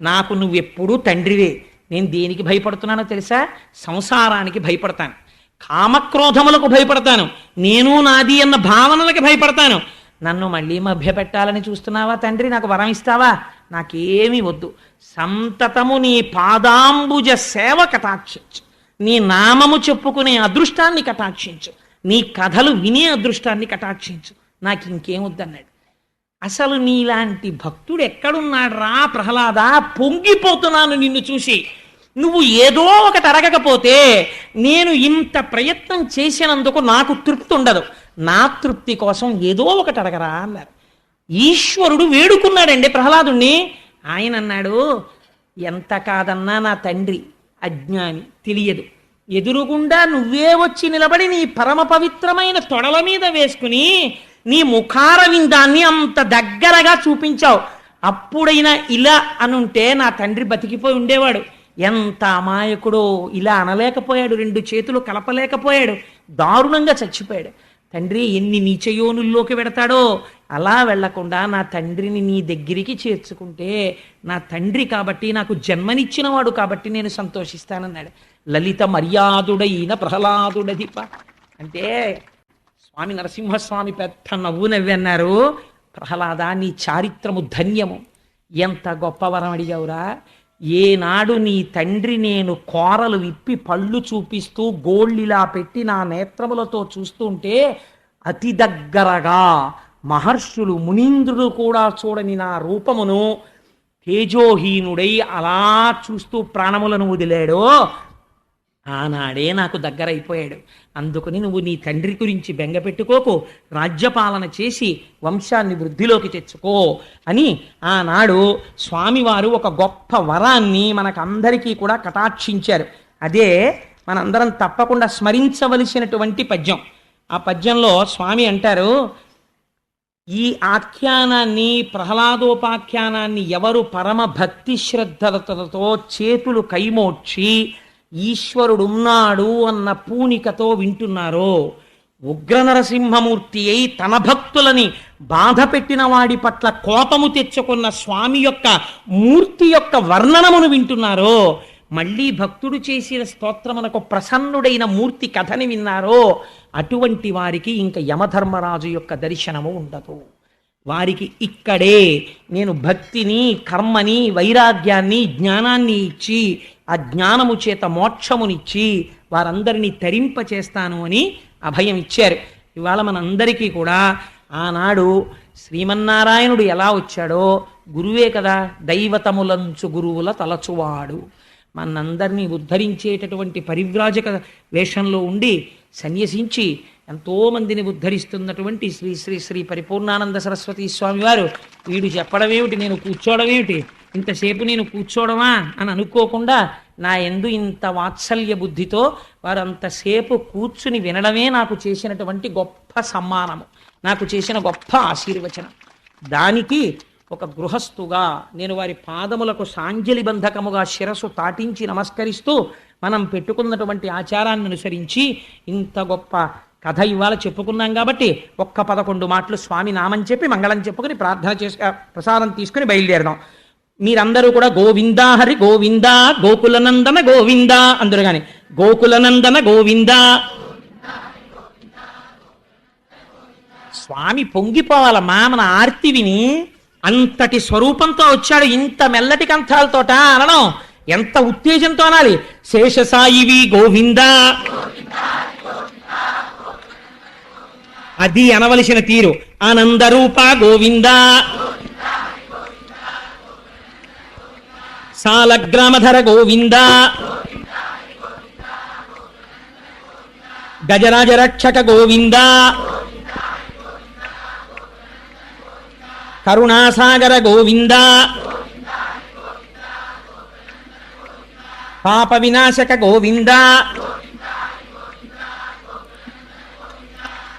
నాకు నువ్వెప్పుడూ తండ్రివే. నేను దేనికి భయపడుతున్నానో తెలుసా? సంసారానికి భయపడతాను, కామక్రోధములకు భయపడతాను, నేను నాది అన్న భావనలకి భయపడతాను. నన్ను మళ్ళీ మభ్యపెట్టాలని చూస్తున్నావా తండ్రి? నాకు వరం ఇస్తావా? నాకేమీ వద్దు, సంతతము నీ పాదాంబుజ సేవ కటాక్షించు, నీ నామము చెప్పుకునే అదృష్టాన్ని కటాక్షించు, నీ కథలు వినే అదృష్టాన్ని కటాక్షించు, నాకు ఇంకేం వద్దన్నాడు. అసలు నీలాంటి భక్తుడు ఎక్కడున్నాడు రా ప్రహ్లాద? పొంగిపోతున్నాను నిన్ను చూసి. నువ్వు ఏదో ఒకటి అడగకపోతే నేను ఇంత ప్రయత్నం చేసినందుకు నాకు తృప్తి ఉండదు, నా తృప్తి కోసం ఏదో ఒకటి అడగరా అన్నారు. ఈశ్వరుడు వేడుకున్నాడండి ప్రహ్లాదుణ్ణి. ఆయన అన్నాడు, ఎంత కాదన్నా నా తండ్రి అజ్ఞాని, తెలియదు. ఎదురుగుండా నువ్వే వచ్చి నిలబడి నీ పరమ పవిత్రమైన తొడల మీద వేసుకుని నీ ముఖారవిందాన్ని అంత దగ్గరగా చూపించావు. అప్పుడైనా ఇలా అనుంటే నా తండ్రి బతికిపోయి ఉండేవాడు. ఎంత అమాయకుడో, ఇలా అనలేకపోయాడు, రెండు చేతులు కలపలేకపోయాడు, దారుణంగా చచ్చిపోయాడు. తండ్రి ఎన్ని నీచయోనుల్లోకి వెడతాడో అలా వెళ్లకుండా నా తండ్రిని నీ దగ్గరికి చేర్చుకుంటే, నా తండ్రి కాబట్టి, నాకు జన్మనిచ్చినవాడు కాబట్టి నేను సంతోషిస్తానన్నాడు. లలిత మర్యాదుడైన ప్రహ్లాదుడధిప అంటే స్వామి నరసింహస్వామి పెద్ద నవ్వు నవ్వి అన్నారు, ప్రహ్లాద నీ చారిత్రము ధన్యము, ఎంత గొప్ప వరం అడిగావురా. ఏనాడు నీ తండ్రి నేను కోరలు విప్పి పళ్ళు చూపిస్తూ గోళ్ళిలా పెట్టి నా నేత్రములతో చూస్తుంటే అతి దగ్గరగా మహర్షులు మునీంద్రుడు కూడా చూడని నా రూపమును తేజోహీనుడై అలా చూస్తూ ప్రాణములను వదిలాడో ఆనాడే నాకు దగ్గరైపోయాడు. అందుకని నువ్వు నీ తండ్రి గురించి బెంగపెట్టుకోకు, రాజ్యపాలన చేసి వంశాన్ని వృద్ధిలోకి తెచ్చుకో అని ఆనాడు స్వామివారు ఒక గొప్ప వరాన్ని మనకందరికీ కూడా కటాక్షించారు. అదే మనందరం తప్పకుండా స్మరించవలసినటువంటి పద్యం. ఆ పద్యంలో స్వామి అంటారు, ఈ ఆఖ్యానాన్ని ప్రహ్లాదోపాఖ్యానాన్ని ఎవరు పరమ భక్తి శ్రద్ధలతో చేతులు కైమోడ్చి ఈశ్వరుడున్నాడు అన్న పూనికతో వింటున్నారో, ఉగ్ర నరసింహమూర్తి అయి తన భక్తులని బాధ పెట్టిన వాడి పట్ల కోపము తెచ్చుకున్న స్వామి యొక్క మూర్తి యొక్క వర్ణనమును వింటున్నారో, మళ్ళీ భక్తుడు చేసిన స్తోత్రమునకు ప్రసన్నుడైన మూర్తి కథని విన్నారో, అటువంటి వారికి ఇంకా యమధర్మరాజు యొక్క దర్శనము ఉండదు. వారికి ఇక్కడే నేను భక్తిని, కర్మని, వైరాగ్యాన్ని, జ్ఞానాన్ని ఇచ్చి ఆ జ్ఞానము చేత మోక్షమునిచ్చి వారందరినీ తరింపచేస్తాను అని అభయం ఇచ్చారు. ఇవాళ మనందరికీ కూడా ఆనాడు శ్రీమన్నారాయణుడు ఎలా వచ్చాడో గురువే కదా, దైవతములంచు గురువుల తలచువాడు. మనందరినీ ఉద్ధరించేటటువంటి పరివ్రాజక వేషంలో ఉండి సన్యసించి ఎంతోమందిని ఉద్ధరిస్తున్నటువంటి శ్రీ శ్రీ శ్రీ పరిపూర్ణానంద సరస్వతి స్వామి వారు వీడు చెప్పడం ఏమిటి, నేను కూర్చోవడం ఏమిటి, ఇంతసేపు నేను కూర్చోవడమా అని అనుకోకుండా నా యందు ఇంత వాత్సల్య బుద్ధితో వారు అంతసేపు కూర్చుని వినడమే నాకు చేసినటువంటి గొప్ప సమ్మానము, నాకు చేసిన గొప్ప ఆశీర్వచనం. దానికి ఒక గృహస్థుగా నేను వారి పాదములకు సాంజలి బంధకముగా శిరస్సు తాటించి నమస్కరిస్తూ మనం పెట్టుకున్నటువంటి ఆచారాన్ని అనుసరించి ఇంత గొప్ప కథ ఇవాళ చెప్పుకున్నాం కాబట్టి ఒక్క 11 మాటలు స్వామి నామం చెప్పి మంగళం చెప్పుకుని ప్రార్థన చేసి ప్రసాదం తీసుకుని బయలుదేరదాం. మీరందరూ కూడా గోవిందా హరి గోవిందా, గోకులనందన గోవిందా అందరూ కానీ గోకులనందన గోవిందా. స్వామి పొంగిపోవాలమ్మా మన ఆర్తి విని. అంతటి స్వరూపంతో వచ్చాడు, ఇంత మెల్లటి కంఠాలతోట అనడం ఎంత ఉత్తేజంతో అనాలి. శేషసాయివి గోవింద, అది అనవలసిన తీరు. ఆనందరూప గోవింద, సాలగ్రామధర గోవింద, గజరాజ రక్షక గోవింద, కరుణాసాగర గోవింద, పాప వినాశక గోవింద,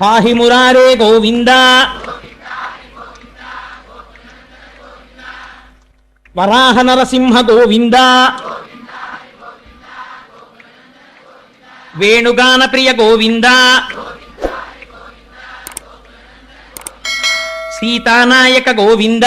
పాహి మురారే గోవింద, వరాహ నరసింహ గోవింద, వేణుగాన ప్రియ గోవింద, సీతానాయక గోవింద,